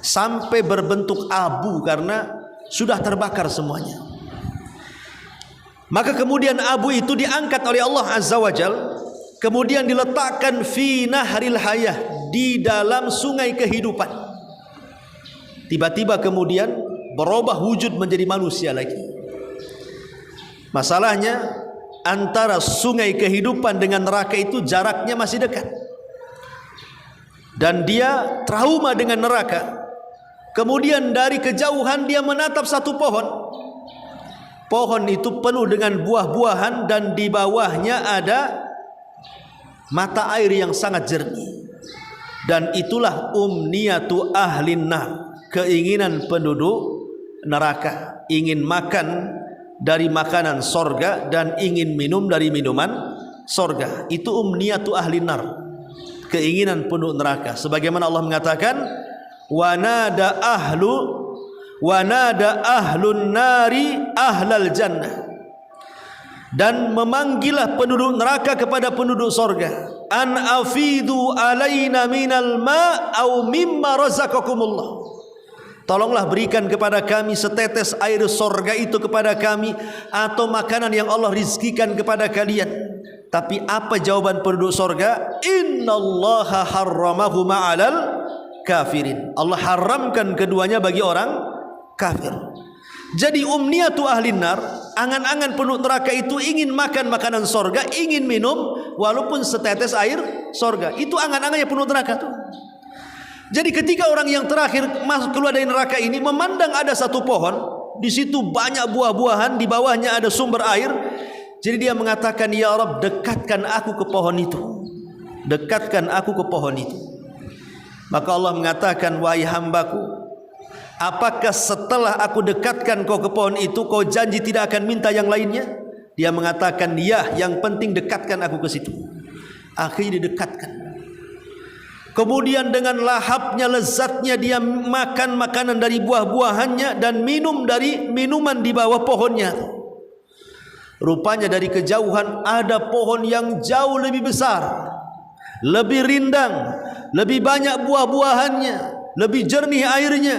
sampai berbentuk abu karena sudah terbakar semuanya. Maka kemudian abu itu diangkat oleh Allah Azza wa Jal, kemudian diletakkan fi nahril hayah, di dalam sungai kehidupan. Tiba-tiba kemudian berubah wujud menjadi manusia lagi. Masalahnya antara sungai kehidupan dengan neraka itu jaraknya masih dekat, dan dia trauma dengan neraka. Kemudian dari kejauhan dia menatap satu pohon. Pohon itu penuh dengan buah-buahan, dan di bawahnya ada mata air yang sangat jernih. Dan itulah umniyatu ahlin nar, keinginan penduduk neraka, ingin makan dari makanan sorga dan ingin minum dari minuman sorga. Itu umniyatu ahlin nar, keinginan penduduk neraka. Sebagaimana Allah mengatakan, wanada ahlun nari ahlal jannah, dan memanggillah penduduk neraka kepada penduduk sorga, an afidu alaina minal ma au mimma razaqakumullah, tolonglah berikan kepada kami setetes air sorga itu kepada kami, atau makanan yang Allah rizkikan kepada kalian. Tapi apa jawaban penduduk sorga? Innallaha harramahu ma'alal kafirin, Allah haramkan keduanya bagi orang kafir. Jadi umniyatu ahlin nar, angan-angan penduduk neraka itu ingin makan makanan sorga, ingin minum walaupun setetes air sorga. Itu angan-angannya penduduk neraka tuh. Jadi ketika orang yang terakhir masuk keluar dari neraka ini memandang ada satu pohon, di situ banyak buah-buahan, di bawahnya ada sumber air. Jadi dia mengatakan, ya Rabb, dekatkan aku ke pohon itu, dekatkan aku ke pohon itu. Maka Allah mengatakan, wahai hambaku, apakah setelah aku dekatkan kau ke pohon itu, kau janji tidak akan minta yang lainnya? Dia mengatakan, ya, yang penting dekatkan aku ke situ. Akhirnya didekatkan. Kemudian dengan lahapnya, lezatnya dia makan makanan dari buah-buahannya dan minum dari minuman di bawah pohonnya. Rupanya dari kejauhan ada pohon yang jauh lebih besar, lebih rindang, lebih banyak buah-buahannya, lebih jernih airnya.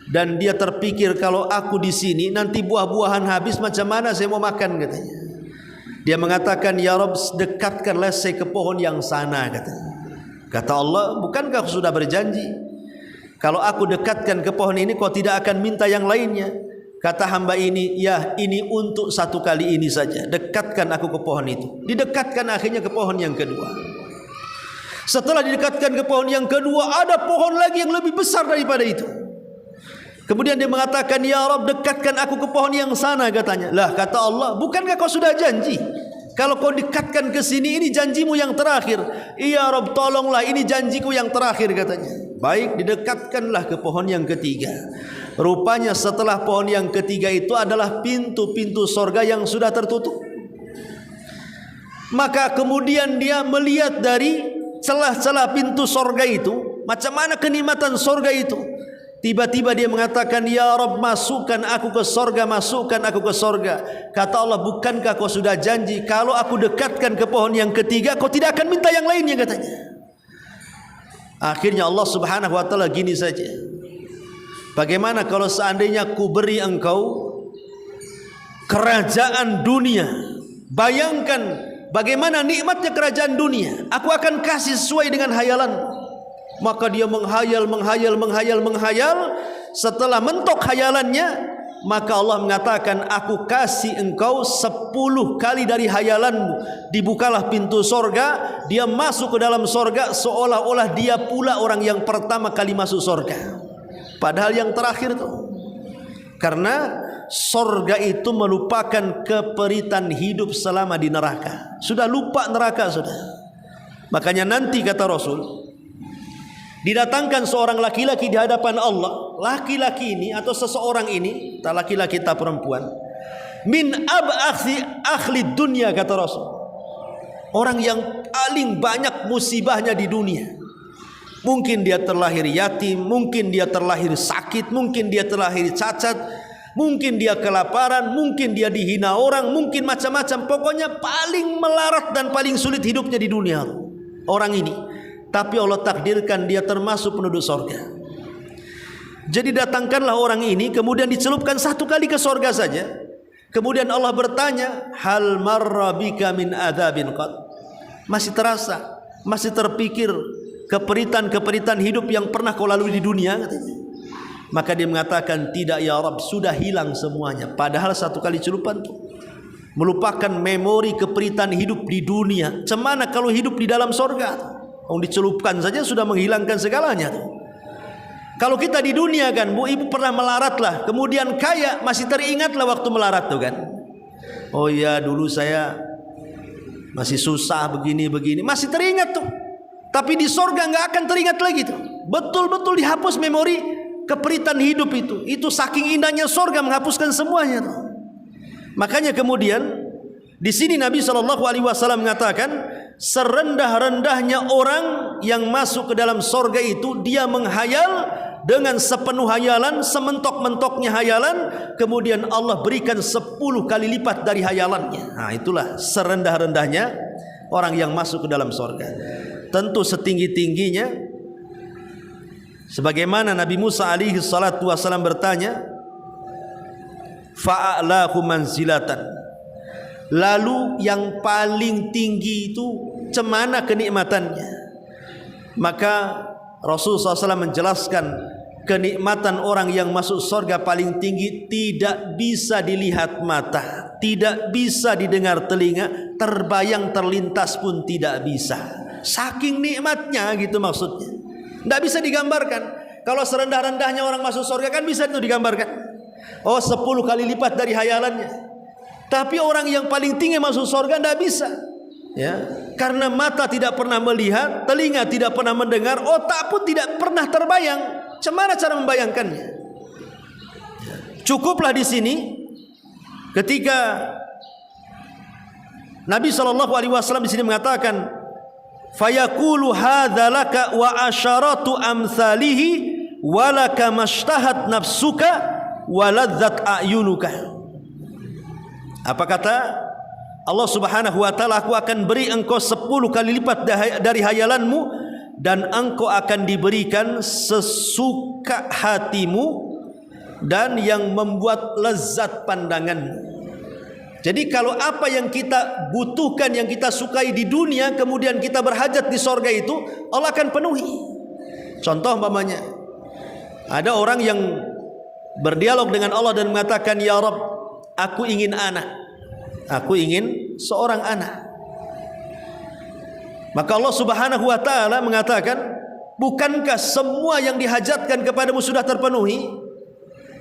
Dan dia terpikir, kalau aku di sini nanti buah-buahan habis, macam mana saya mau makan, katanya. Dia mengatakan, ya Rabb, dekatkanlah saya ke pohon yang sana, katanya. Kata Allah, bukankah sudah berjanji kalau aku dekatkan ke pohon ini kau tidak akan minta yang lainnya? Kata hamba ini, ya, ini untuk satu kali ini saja, dekatkan aku ke pohon itu. Didekatkan akhirnya ke pohon yang kedua. Setelah didekatkan ke pohon yang kedua, ada pohon lagi yang lebih besar daripada itu. Kemudian dia mengatakan, ya Rabb, dekatkan aku ke pohon yang sana, katanya. Lah, kata Allah, bukankah kau sudah janji kalau kau dekatkan ke sini, ini janjimu yang terakhir. Iya Rabb, tolonglah, ini janjiku yang terakhir, katanya. Baik, didekatkanlah ke pohon yang ketiga. Rupanya setelah pohon yang ketiga itu adalah pintu-pintu sorga yang sudah tertutup. Maka kemudian dia melihat dari celah-celah pintu sorga itu, macam mana kenikmatan sorga itu. Tiba-tiba dia mengatakan, ya Rabb, masukkan aku ke sorga, masukkan aku ke sorga. Kata Allah, bukankah kau sudah janji kalau aku dekatkan ke pohon yang ketiga, kau tidak akan minta yang lainnya, katanya. Akhirnya Allah subhanahu wa ta'ala gini saja, bagaimana kalau seandainya ku beri engkau kerajaan dunia? Bayangkan bagaimana nikmatnya kerajaan dunia. Aku akan kasih sesuai dengan hayalan. Maka dia menghayal. Setelah mentok hayalannya, maka Allah mengatakan, aku kasih engkau 10 kali dari hayalanmu. Dibukalah pintu sorga, dia masuk ke dalam sorga seolah-olah dia pula orang yang pertama kali masuk sorga, padahal yang terakhir itu. Karena sorga itu melupakan keperitan hidup selama di neraka. Sudah lupa neraka, sudah. Makanya nanti kata Rasul, didatangkan seorang laki-laki di hadapan Allah. Laki-laki ini atau seseorang ini, tak laki-laki tak perempuan, min ab'athi akhli dunia, kata Rasul. Orang yang paling banyak musibahnya di dunia. Mungkin dia terlahir yatim, mungkin dia terlahir sakit, mungkin dia terlahir cacat, mungkin dia kelaparan, mungkin dia dihina orang, mungkin macam-macam. Pokoknya paling melarat dan paling sulit hidupnya di dunia orang ini. Tapi Allah takdirkan dia termasuk penduduk sorga. Jadi datangkanlah orang ini, kemudian dicelupkan 1 kali ke sorga saja. Kemudian Allah bertanya, hal marra bika min adzabin qad? Masih terasa, masih terpikir keperitan-keperitan hidup yang pernah kau lalui di dunia, katanya. Maka dia mengatakan, tidak ya Rabb, sudah hilang semuanya. Padahal 1 kali celupan itu melupakan memori keperitan hidup di dunia. Cemana kalau hidup di dalam sorga? Dicelupkan saja sudah menghilangkan segalanya tuh. Kalau kita di dunia kan, Bu Ibu pernah melarat lah, kemudian kaya, masih teringatlah waktu melarat tuh kan. Oh ya, dulu saya masih susah begini-begini, masih teringat tuh. Tapi di sorga nggak akan teringat lagi tuh. Betul-betul dihapus memori keperitan hidup itu. Itu saking indahnya sorga menghapuskan semuanya tuh. Makanya kemudian di sini Nabi SAW mengatakan, serendah-rendahnya orang yang masuk ke dalam sorga itu, dia menghayal dengan sepenuh hayalan, sementok-mentoknya hayalan, kemudian Allah berikan 10 kali lipat dari hayalannya. Nah, itulah serendah-rendahnya orang yang masuk ke dalam sorga. Tentu setinggi-tingginya, sebagaimana Nabi Musa alaihi salatu wasallam bertanya, fa'a'lahu manzilatan. Lalu yang paling tinggi itu cemana kenikmatannya? Maka Rasulullah SAW menjelaskan, kenikmatan orang yang masuk surga paling tinggi tidak bisa dilihat mata, tidak bisa didengar telinga, terbayang terlintas pun tidak bisa. Saking nikmatnya gitu maksudnya. Tidak bisa digambarkan. Kalau serendah-rendahnya orang masuk surga kan bisa itu digambarkan. Oh, 10 kali lipat dari hayalannya. Tapi orang yang paling tinggi masuk surga tidak bisa, ya, karena mata tidak pernah melihat, telinga tidak pernah mendengar, otak pun tidak pernah terbayang. Macam mana cara membayangkannya? Cukuplah di sini ketika Nabi SAW di sini mengatakan, fayaqulu hadza laka wa asharatu amsalihi walaka mashtahat nafsuka waladzat a'yunuka. Apa kata Allah Subhanahu wa taala? Aku akan beri engkau 10 kali lipat dari hayalanmu, dan engkau akan diberikan sesuka hatimu dan yang membuat lezat pandanganmu. Jadi kalau apa yang kita butuhkan, yang kita sukai di dunia, kemudian kita berhajat di sorga itu, Allah akan penuhi. Contoh umpamanya, ada orang yang berdialog dengan Allah dan mengatakan, ya Rabb, aku ingin anak, aku ingin seorang anak. Maka Allah Subhanahu wa taala mengatakan, bukankah semua yang dihajatkan kepadamu sudah terpenuhi?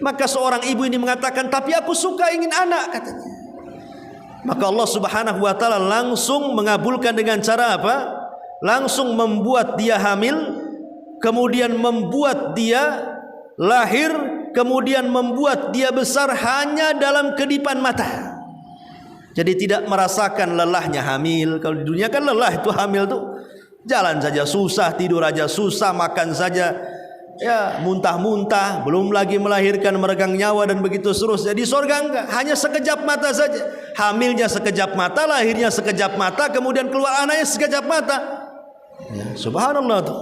Maka seorang ibu ini mengatakan, tapi aku suka ingin anak, katanya. Maka Allah Subhanahu wa taala langsung mengabulkan dengan cara apa? Langsung membuat dia hamil, kemudian membuat dia lahir, kemudian membuat dia besar hanya dalam kedipan mata. Jadi tidak merasakan lelahnya hamil. Kalau di dunia kan lelah itu hamil tuh. Jalan saja susah, tidur aja susah, makan saja ya muntah-muntah, belum lagi melahirkan, meregang nyawa dan begitu seterusnya. Di surga enggak, hanya sekejap mata saja. Hamilnya sekejap mata, lahirnya sekejap mata, kemudian keluar anaknya sekejap mata. Ya, subhanallah tuh.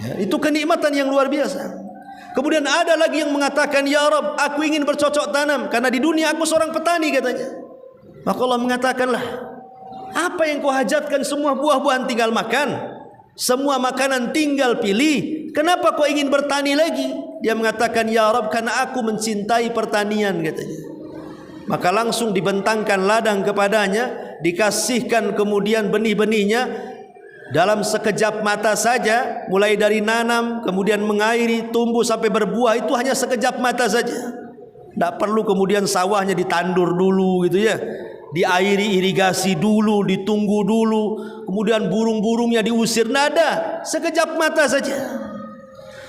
Ya, itu kenikmatan yang luar biasa. Kemudian ada lagi yang mengatakan, ya Rabb, aku ingin bercocok tanam karena di dunia aku seorang petani, katanya. Maka Allah mengatakanlah, apa yang kau hajatkan? Semua buah-buahan tinggal makan, semua makanan tinggal pilih. Kenapa kau ingin bertani lagi? Dia mengatakan, ya Rabb, karena aku mencintai pertanian, katanya. Maka langsung dibentangkan ladang kepadanya, dikasihkan kemudian benih-benihnya. Dalam sekejap mata saja, mulai dari nanam, kemudian mengairi, tumbuh sampai berbuah, itu hanya sekejap mata saja. Tidak perlu kemudian sawahnya ditandur dulu gitu ya, diairi, irigasi dulu, ditunggu dulu, kemudian burung-burungnya diusir. Tidak ada, sekejap mata saja.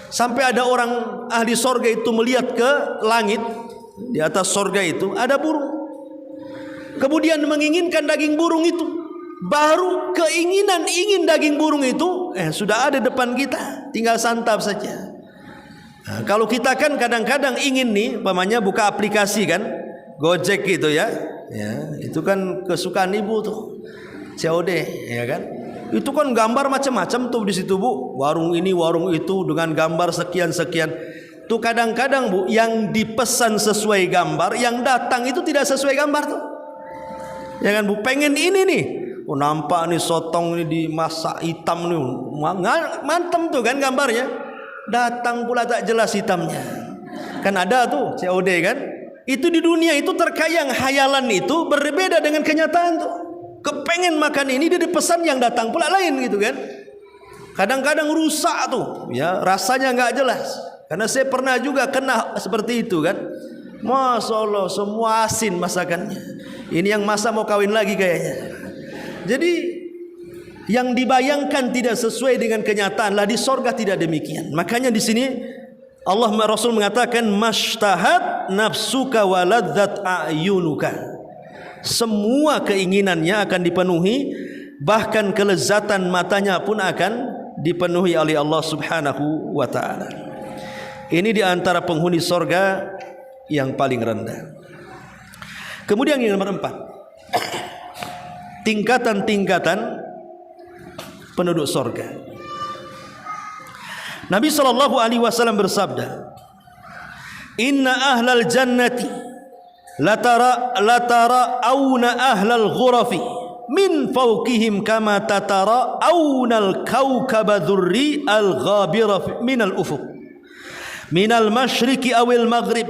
Sampai ada orang ahli sorga itu melihat ke langit, di atas sorga itu ada burung, kemudian menginginkan daging burung itu. Baru keinginan ingin daging burung itu sudah ada depan kita, tinggal santap saja. Nah, kalau kita kan kadang-kadang ingin nih, umpamanya buka aplikasi kan, Gojek gitu ya, itu kan kesukaan ibu tuh, COD ya kan. Itu kan gambar macam-macam tuh di situ Bu, warung ini warung itu dengan gambar sekian-sekian. Tuh kadang-kadang Bu, yang dipesan sesuai gambar, yang datang itu tidak sesuai gambar tuh. Ya kan Bu, pengen ini nih, oh nampak nih sotong ini dimasak hitam nih, mantap tuh kan gambarnya. Datang pula tak jelas hitamnya. Kan ada tuh COD kan. Itu di dunia itu terkayang hayalan itu berbeda dengan kenyataan tuh. Kepengen makan ini, dia dipesan, yang datang pula lain gitu kan. Kadang-kadang rusak tuh ya, rasanya nggak jelas. Karena saya pernah juga kena seperti itu kan. Masya Allah, semua asin masakannya. Ini yang masa mau kawin lagi kayaknya. Jadi yang dibayangkan tidak sesuai dengan kenyataan. Lah di sorga tidak demikian. Makanya di sini Allah Rasul mengatakan, mashtahat nafsuka waladzat a'yunuka. Semua keinginannya akan dipenuhi, bahkan kelezatan matanya pun akan dipenuhi oleh Allah Subhanahu wa taala. Ini di antara penghuni sorga yang paling rendah. Kemudian yang nomor 4, tingkatan-tingkatan penduduk sorga. Nabi SAW bersabda, inna ahlal jannati latara auna ahlal ghurafi min fawqihim kama tatara aunal kawkaba dhurri al-ghabira min al-ufuq min al-mashriqi awil maghrib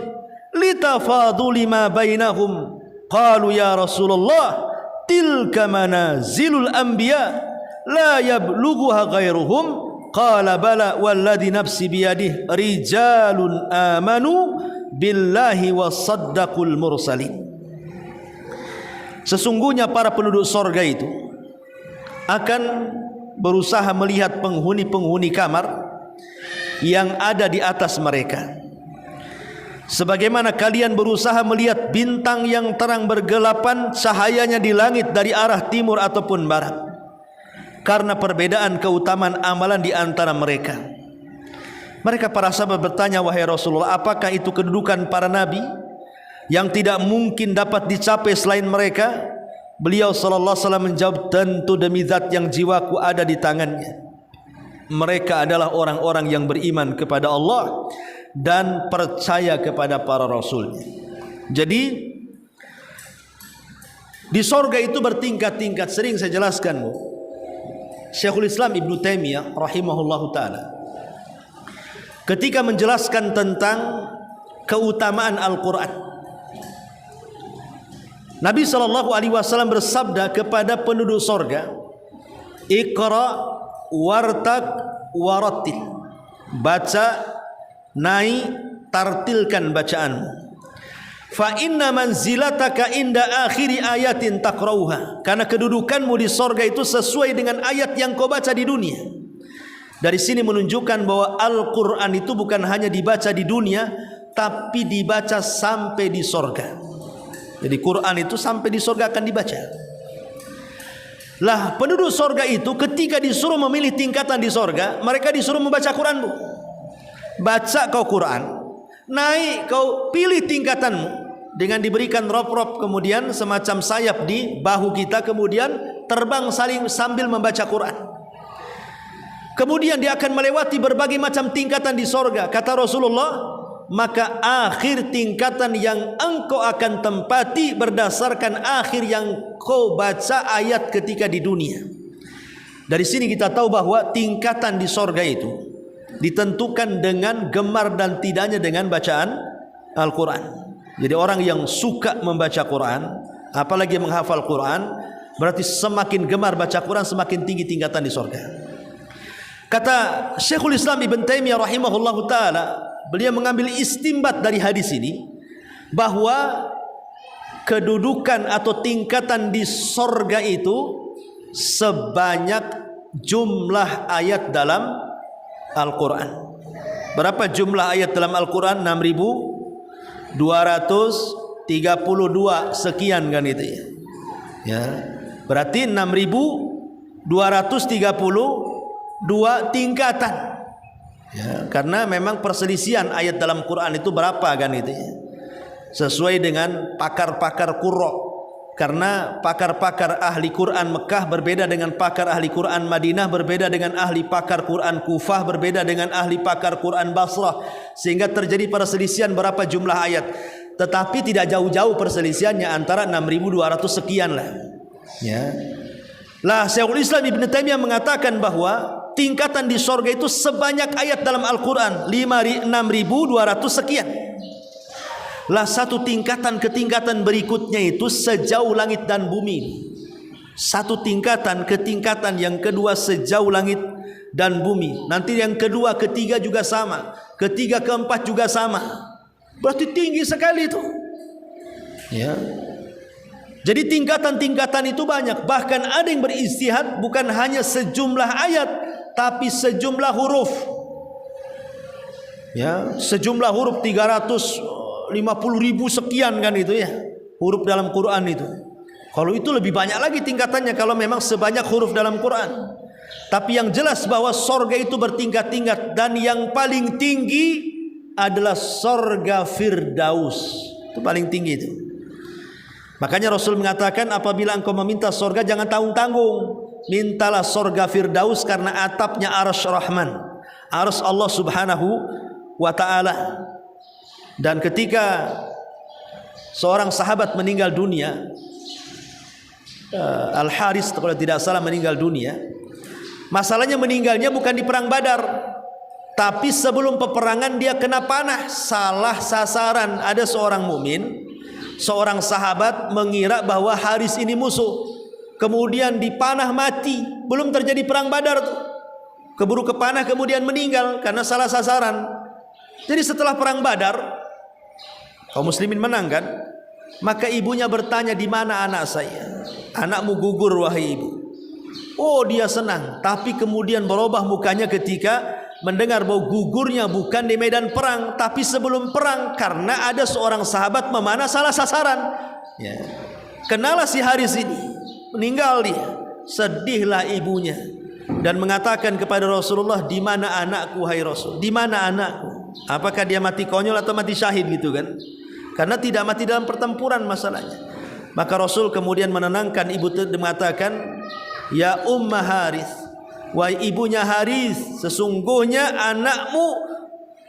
litafaduli ma bainahum. Qalu ya Rasulullah, tilka manazilul anbiya la yablughuha ghairuhum. Qala bala walladhi nafsi biyadihi rijalun amanu billahi wasaddaqul mursalin. Sesungguhnya para penduduk sorga itu akan berusaha melihat penghuni-penghuni kamar yang ada di atas mereka. Sebagaimana kalian berusaha melihat bintang yang terang bergelapan cahayanya di langit dari arah timur ataupun barat, karena perbedaan keutamaan amalan di antara mereka. Mereka para sahabat bertanya, wahai Rasulullah, apakah itu kedudukan para nabi yang tidak mungkin dapat dicapai selain mereka? Beliau sallallahu alaihi wasallam menjawab, tentu demi zat yang jiwaku ada di tangannya, mereka adalah orang-orang yang beriman kepada Allah dan percaya kepada para rasulnya. Jadi di sorga itu bertingkat-tingkat. Sering saya jelaskan, Syekhul Islam Ibnu Taimiyah rahimahullahu ta'ala ketika menjelaskan tentang keutamaan Al-Quran, Nabi SAW bersabda kepada penduduk sorga, Iqra wartaq warattil, baca, naik, tartilkan bacaanmu. Fa inna manzilataka inda akhiri ayatin taqrauha, karena kedudukanmu di sorga itu sesuai dengan ayat yang kau baca di dunia. Dari sini menunjukkan bahwa Al-Quran itu bukan hanya dibaca di dunia, tapi dibaca sampai di sorga. Jadi Quran itu sampai di sorga akan dibaca. Lah penduduk sorga itu ketika disuruh memilih tingkatan di sorga, mereka disuruh membaca Quran, Bu. Baca kau Quran, naik kau pilih tingkatanmu dengan diberikan rop-rop, kemudian semacam sayap di bahu kita, kemudian terbang sambil membaca Quran. Kemudian dia akan melewati berbagai macam tingkatan di sorga. Kata Rasulullah, maka akhir tingkatan yang engkau akan tempati berdasarkan akhir yang kau baca ayat ketika di dunia. Dari sini kita tahu bahwa tingkatan di sorga itu ditentukan dengan gemar dan tidaknya dengan bacaan Al-Quran. Jadi orang yang suka membaca Quran, apalagi menghafal Quran, berarti semakin gemar baca Quran, semakin tinggi tingkatan di sorga. Kata Syekhul Islam Ibn Taimiyah rahimahullahu ta'ala, beliau mengambil istimbat dari hadis ini bahwa kedudukan atau tingkatan di sorga itu sebanyak jumlah ayat dalam Al-Quran. Berapa jumlah ayat dalam Al-Quran? 6.232 sekian kan itu ya. Ya. Berarti 6.232 tingkatan. Ya, karena memang perselisihan ayat dalam Quran itu berapa kan itu ya. Sesuai dengan pakar-pakar qurra. Karena pakar-pakar ahli Quran Mekah berbeda dengan pakar ahli Quran Madinah, berbeda dengan ahli pakar Quran Kufah, berbeda dengan ahli pakar Quran Basrah, sehingga terjadi perselisihan berapa jumlah ayat. Tetapi tidak jauh-jauh perselisihannya, antara 6.200 sekian lah. Ya. Lah Syekhul Islam Ibn Taimiyah mengatakan bahwa tingkatan di sorga itu sebanyak ayat dalam Al-Quran 6.200 sekian. Lah satu tingkatan ke tingkatan berikutnya itu sejauh langit dan bumi. Satu tingkatan ke tingkatan yang kedua sejauh langit dan bumi. Nanti yang kedua, ketiga juga sama, ketiga, keempat juga sama. Berarti tinggi sekali itu. Ya. Jadi tingkatan-tingkatan itu banyak. Bahkan ada yang beristihad bukan hanya sejumlah ayat, tapi sejumlah huruf. Ya, sejumlah huruf 350.000 sekian kan itu ya, huruf dalam Quran itu. Kalau itu lebih banyak lagi tingkatannya kalau memang sebanyak huruf dalam Quran. Tapi yang jelas bahwa sorga itu bertingkat-tingkat, dan yang paling tinggi adalah sorga Firdaus. Itu paling tinggi itu. Makanya Rasul mengatakan, apabila engkau meminta sorga jangan tanggung-tanggung, mintalah sorga Firdaus, karena atapnya arsy Rahman, arsy Allah Subhanahu wa ta'ala. Dan ketika seorang sahabat meninggal dunia, Al-Haris kalau tidak salah meninggal dunia, masalahnya meninggalnya bukan di perang Badar, tapi sebelum peperangan dia kena panah, salah sasaran. Ada seorang mukmin, seorang sahabat mengira bahwa Haris ini musuh, kemudian dipanah mati. Belum terjadi perang Badar tuh, keburu kepanah kemudian meninggal karena salah sasaran. Jadi setelah perang Badar kaum muslimin menang kan? Maka ibunya bertanya, di mana anak saya? Anakmu gugur wahai ibu. Oh, dia senang, tapi kemudian berubah mukanya ketika mendengar bau gugurnya bukan di medan perang, tapi sebelum perang, karena ada seorang sahabat memanah salah sasaran. Ya. Kenalah si Haris ini, meninggal dia. Sedihlah ibunya dan mengatakan kepada Rasulullah, di mana anakku hai Rasul? Di mana anakku? Apakah dia mati konyol atau mati syahid gitu kan? Karena tidak mati dalam pertempuran masalahnya. Maka Rasul kemudian menenangkan ibu, mengatakan, ya Umma Haris, wahai ibunya Haris, sesungguhnya anakmu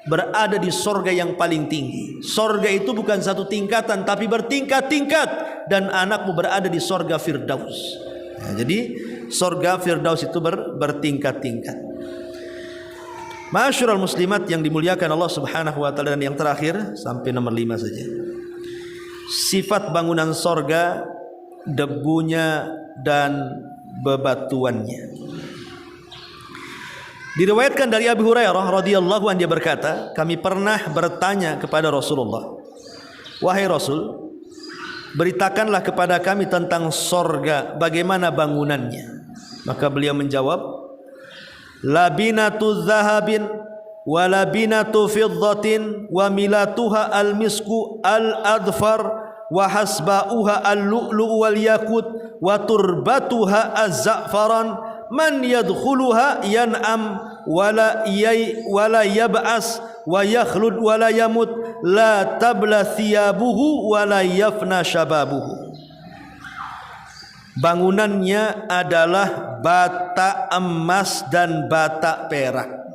berada di sorga yang paling tinggi. Sorga itu bukan satu tingkatan, tapi bertingkat-tingkat, dan anakmu berada di sorga Firdaus. Nah, jadi sorga Firdaus itu bertingkat-tingkat. Ma'asyiral muslimat yang dimuliakan Allah Subhanahu wa taala, dan yang terakhir sampai nomor 5 saja. Sifat bangunan sorga, debunya dan bebatuannya. Diriwayatkan dari Abu Hurairah radhiyallahu anhu, dia berkata, kami pernah bertanya kepada Rasulullah, wahai Rasul, beritakanlah kepada kami tentang sorga, bagaimana bangunannya. Maka beliau menjawab, labinatu zahabin wa labinatu fiddatin wa milatuha al-misku al-adfar wa hasba'uha al-lu'lu' wal yakut wa turbatuha az-za'faran man yadkhuluha yan'am wala yab'as wa yakhlud wala yamut la tabla thiyabuhu wala yafna shababuhu. Bangunannya adalah bata emas dan bata perak.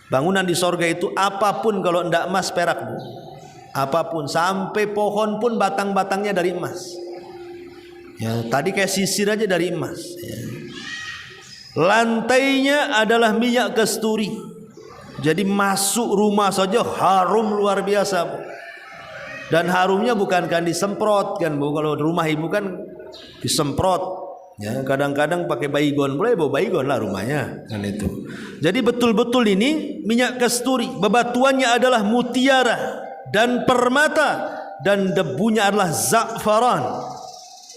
Bangunan di sorga itu apapun, kalau tidak emas perak, Bu, apapun, sampai pohon pun batang-batangnya dari emas. Ya, tadi kayak sisir aja dari emas. Ya. Lantainya adalah minyak kasturi. Jadi masuk rumah saja harum luar biasa, Bu. Dan harumnya bukan kan disemprot kan, Bu. Kalau rumah ibu kan disemprot. Ya, kadang-kadang pakai baygon, boleh bawa baygon lah rumahnya kan itu. Jadi betul-betul ini minyak kasturi. Bebatuannya adalah mutiara dan permata, dan debunya adalah za'faran.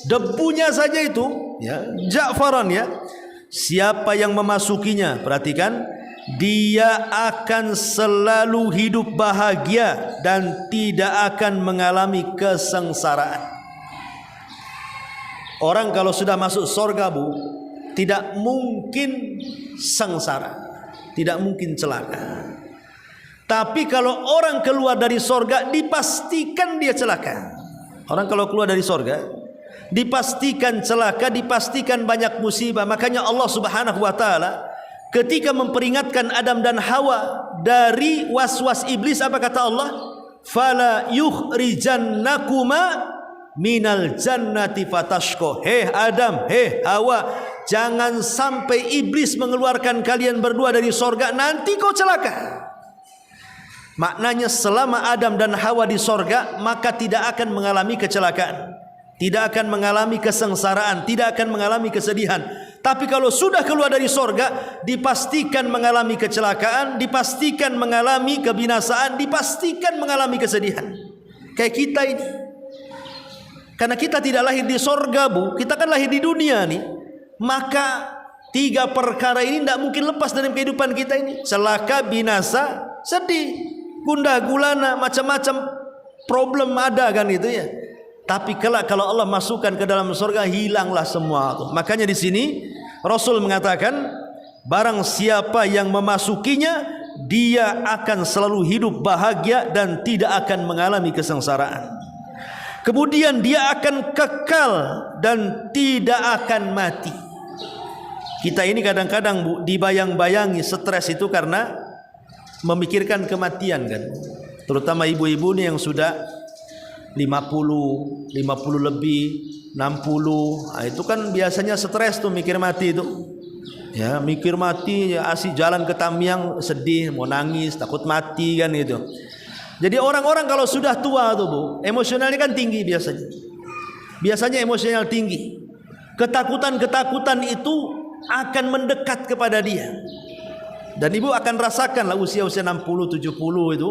Debunya saja itu, ya, za'faran, ya. Siapa yang memasukinya, perhatikan, dia akan selalu hidup bahagia dan tidak akan mengalami kesengsaraan. Orang kalau sudah masuk sorga, Bu, tidak mungkin sengsara, tidak mungkin celaka. Tapi kalau orang keluar dari sorga, dipastikan dia celaka. Orang kalau keluar dari sorga, dipastikan celaka, dipastikan banyak musibah. Makanya Allah Subhanahu wa taala ketika memperingatkan Adam dan Hawa dari was-was iblis, apa kata Allah? Fala yukhrijannakuma minal jannati fatashko. Hei Adam, hei Hawa, jangan sampai iblis mengeluarkan kalian berdua dari sorga, nanti kau celaka. Maknanya selama Adam dan Hawa di sorga, maka tidak akan mengalami kecelakaan, tidak akan mengalami kesengsaraan, tidak akan mengalami kesedihan. Tapi kalau sudah keluar dari sorga, dipastikan mengalami kecelakaan, dipastikan mengalami kebinasaan, dipastikan mengalami kesedihan. Kayak kita ini, karena kita tidak lahir di sorga, Bu, kita kan lahir di dunia nih. Maka 3 perkara ini tidak mungkin lepas dari kehidupan kita ini. Celaka, binasa, sedih, gundah gulana, macam-macam problem ada kan itu ya. Tapi kelak kalau Allah masukkan ke dalam sorga, hilanglah semua itu. Makanya di sini Rasul mengatakan, barang siapa yang memasukinya, dia akan selalu hidup bahagia dan tidak akan mengalami kesengsaraan. Kemudian dia akan kekal dan tidak akan mati. Kita ini kadang-kadang, Bu, dibayang-bayangi stres itu karena memikirkan kematian kan. Terutama ibu-ibu nih yang sudah 50 lebih, 60. Nah, itu kan biasanya stres tuh mikir mati itu. Ya, mikir mati, ya, asik jalan ke Tamiang sedih, mau nangis, takut mati kan itu. Jadi orang-orang kalau sudah tua tuh, Bu, emosionalnya kan tinggi biasanya. Biasanya emosional tinggi. Ketakutan-ketakutan itu akan mendekat kepada dia. Dan ibu akan rasakan lah usia-usia 60, 70 itu.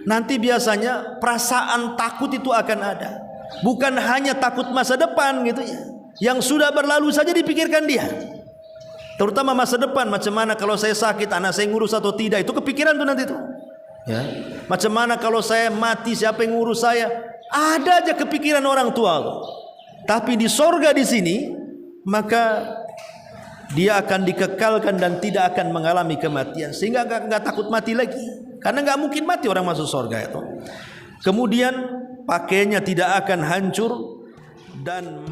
Nanti biasanya perasaan takut itu akan ada. Bukan hanya takut masa depan gitu ya. Yang sudah berlalu saja dipikirkan dia. Terutama masa depan, macam mana kalau saya sakit, anak saya ngurus atau tidak, itu kepikiran tuh nanti tuh. Ya. Macam mana kalau saya mati, siapa yang ngurus saya? Ada aja kepikiran orang tua. Tapi di sorga di sini, maka dia akan dikekalkan dan tidak akan mengalami kematian, sehingga nggak takut mati lagi. Karena nggak mungkin mati orang masuk sorga itu. Kemudian pakaiannya tidak akan hancur dan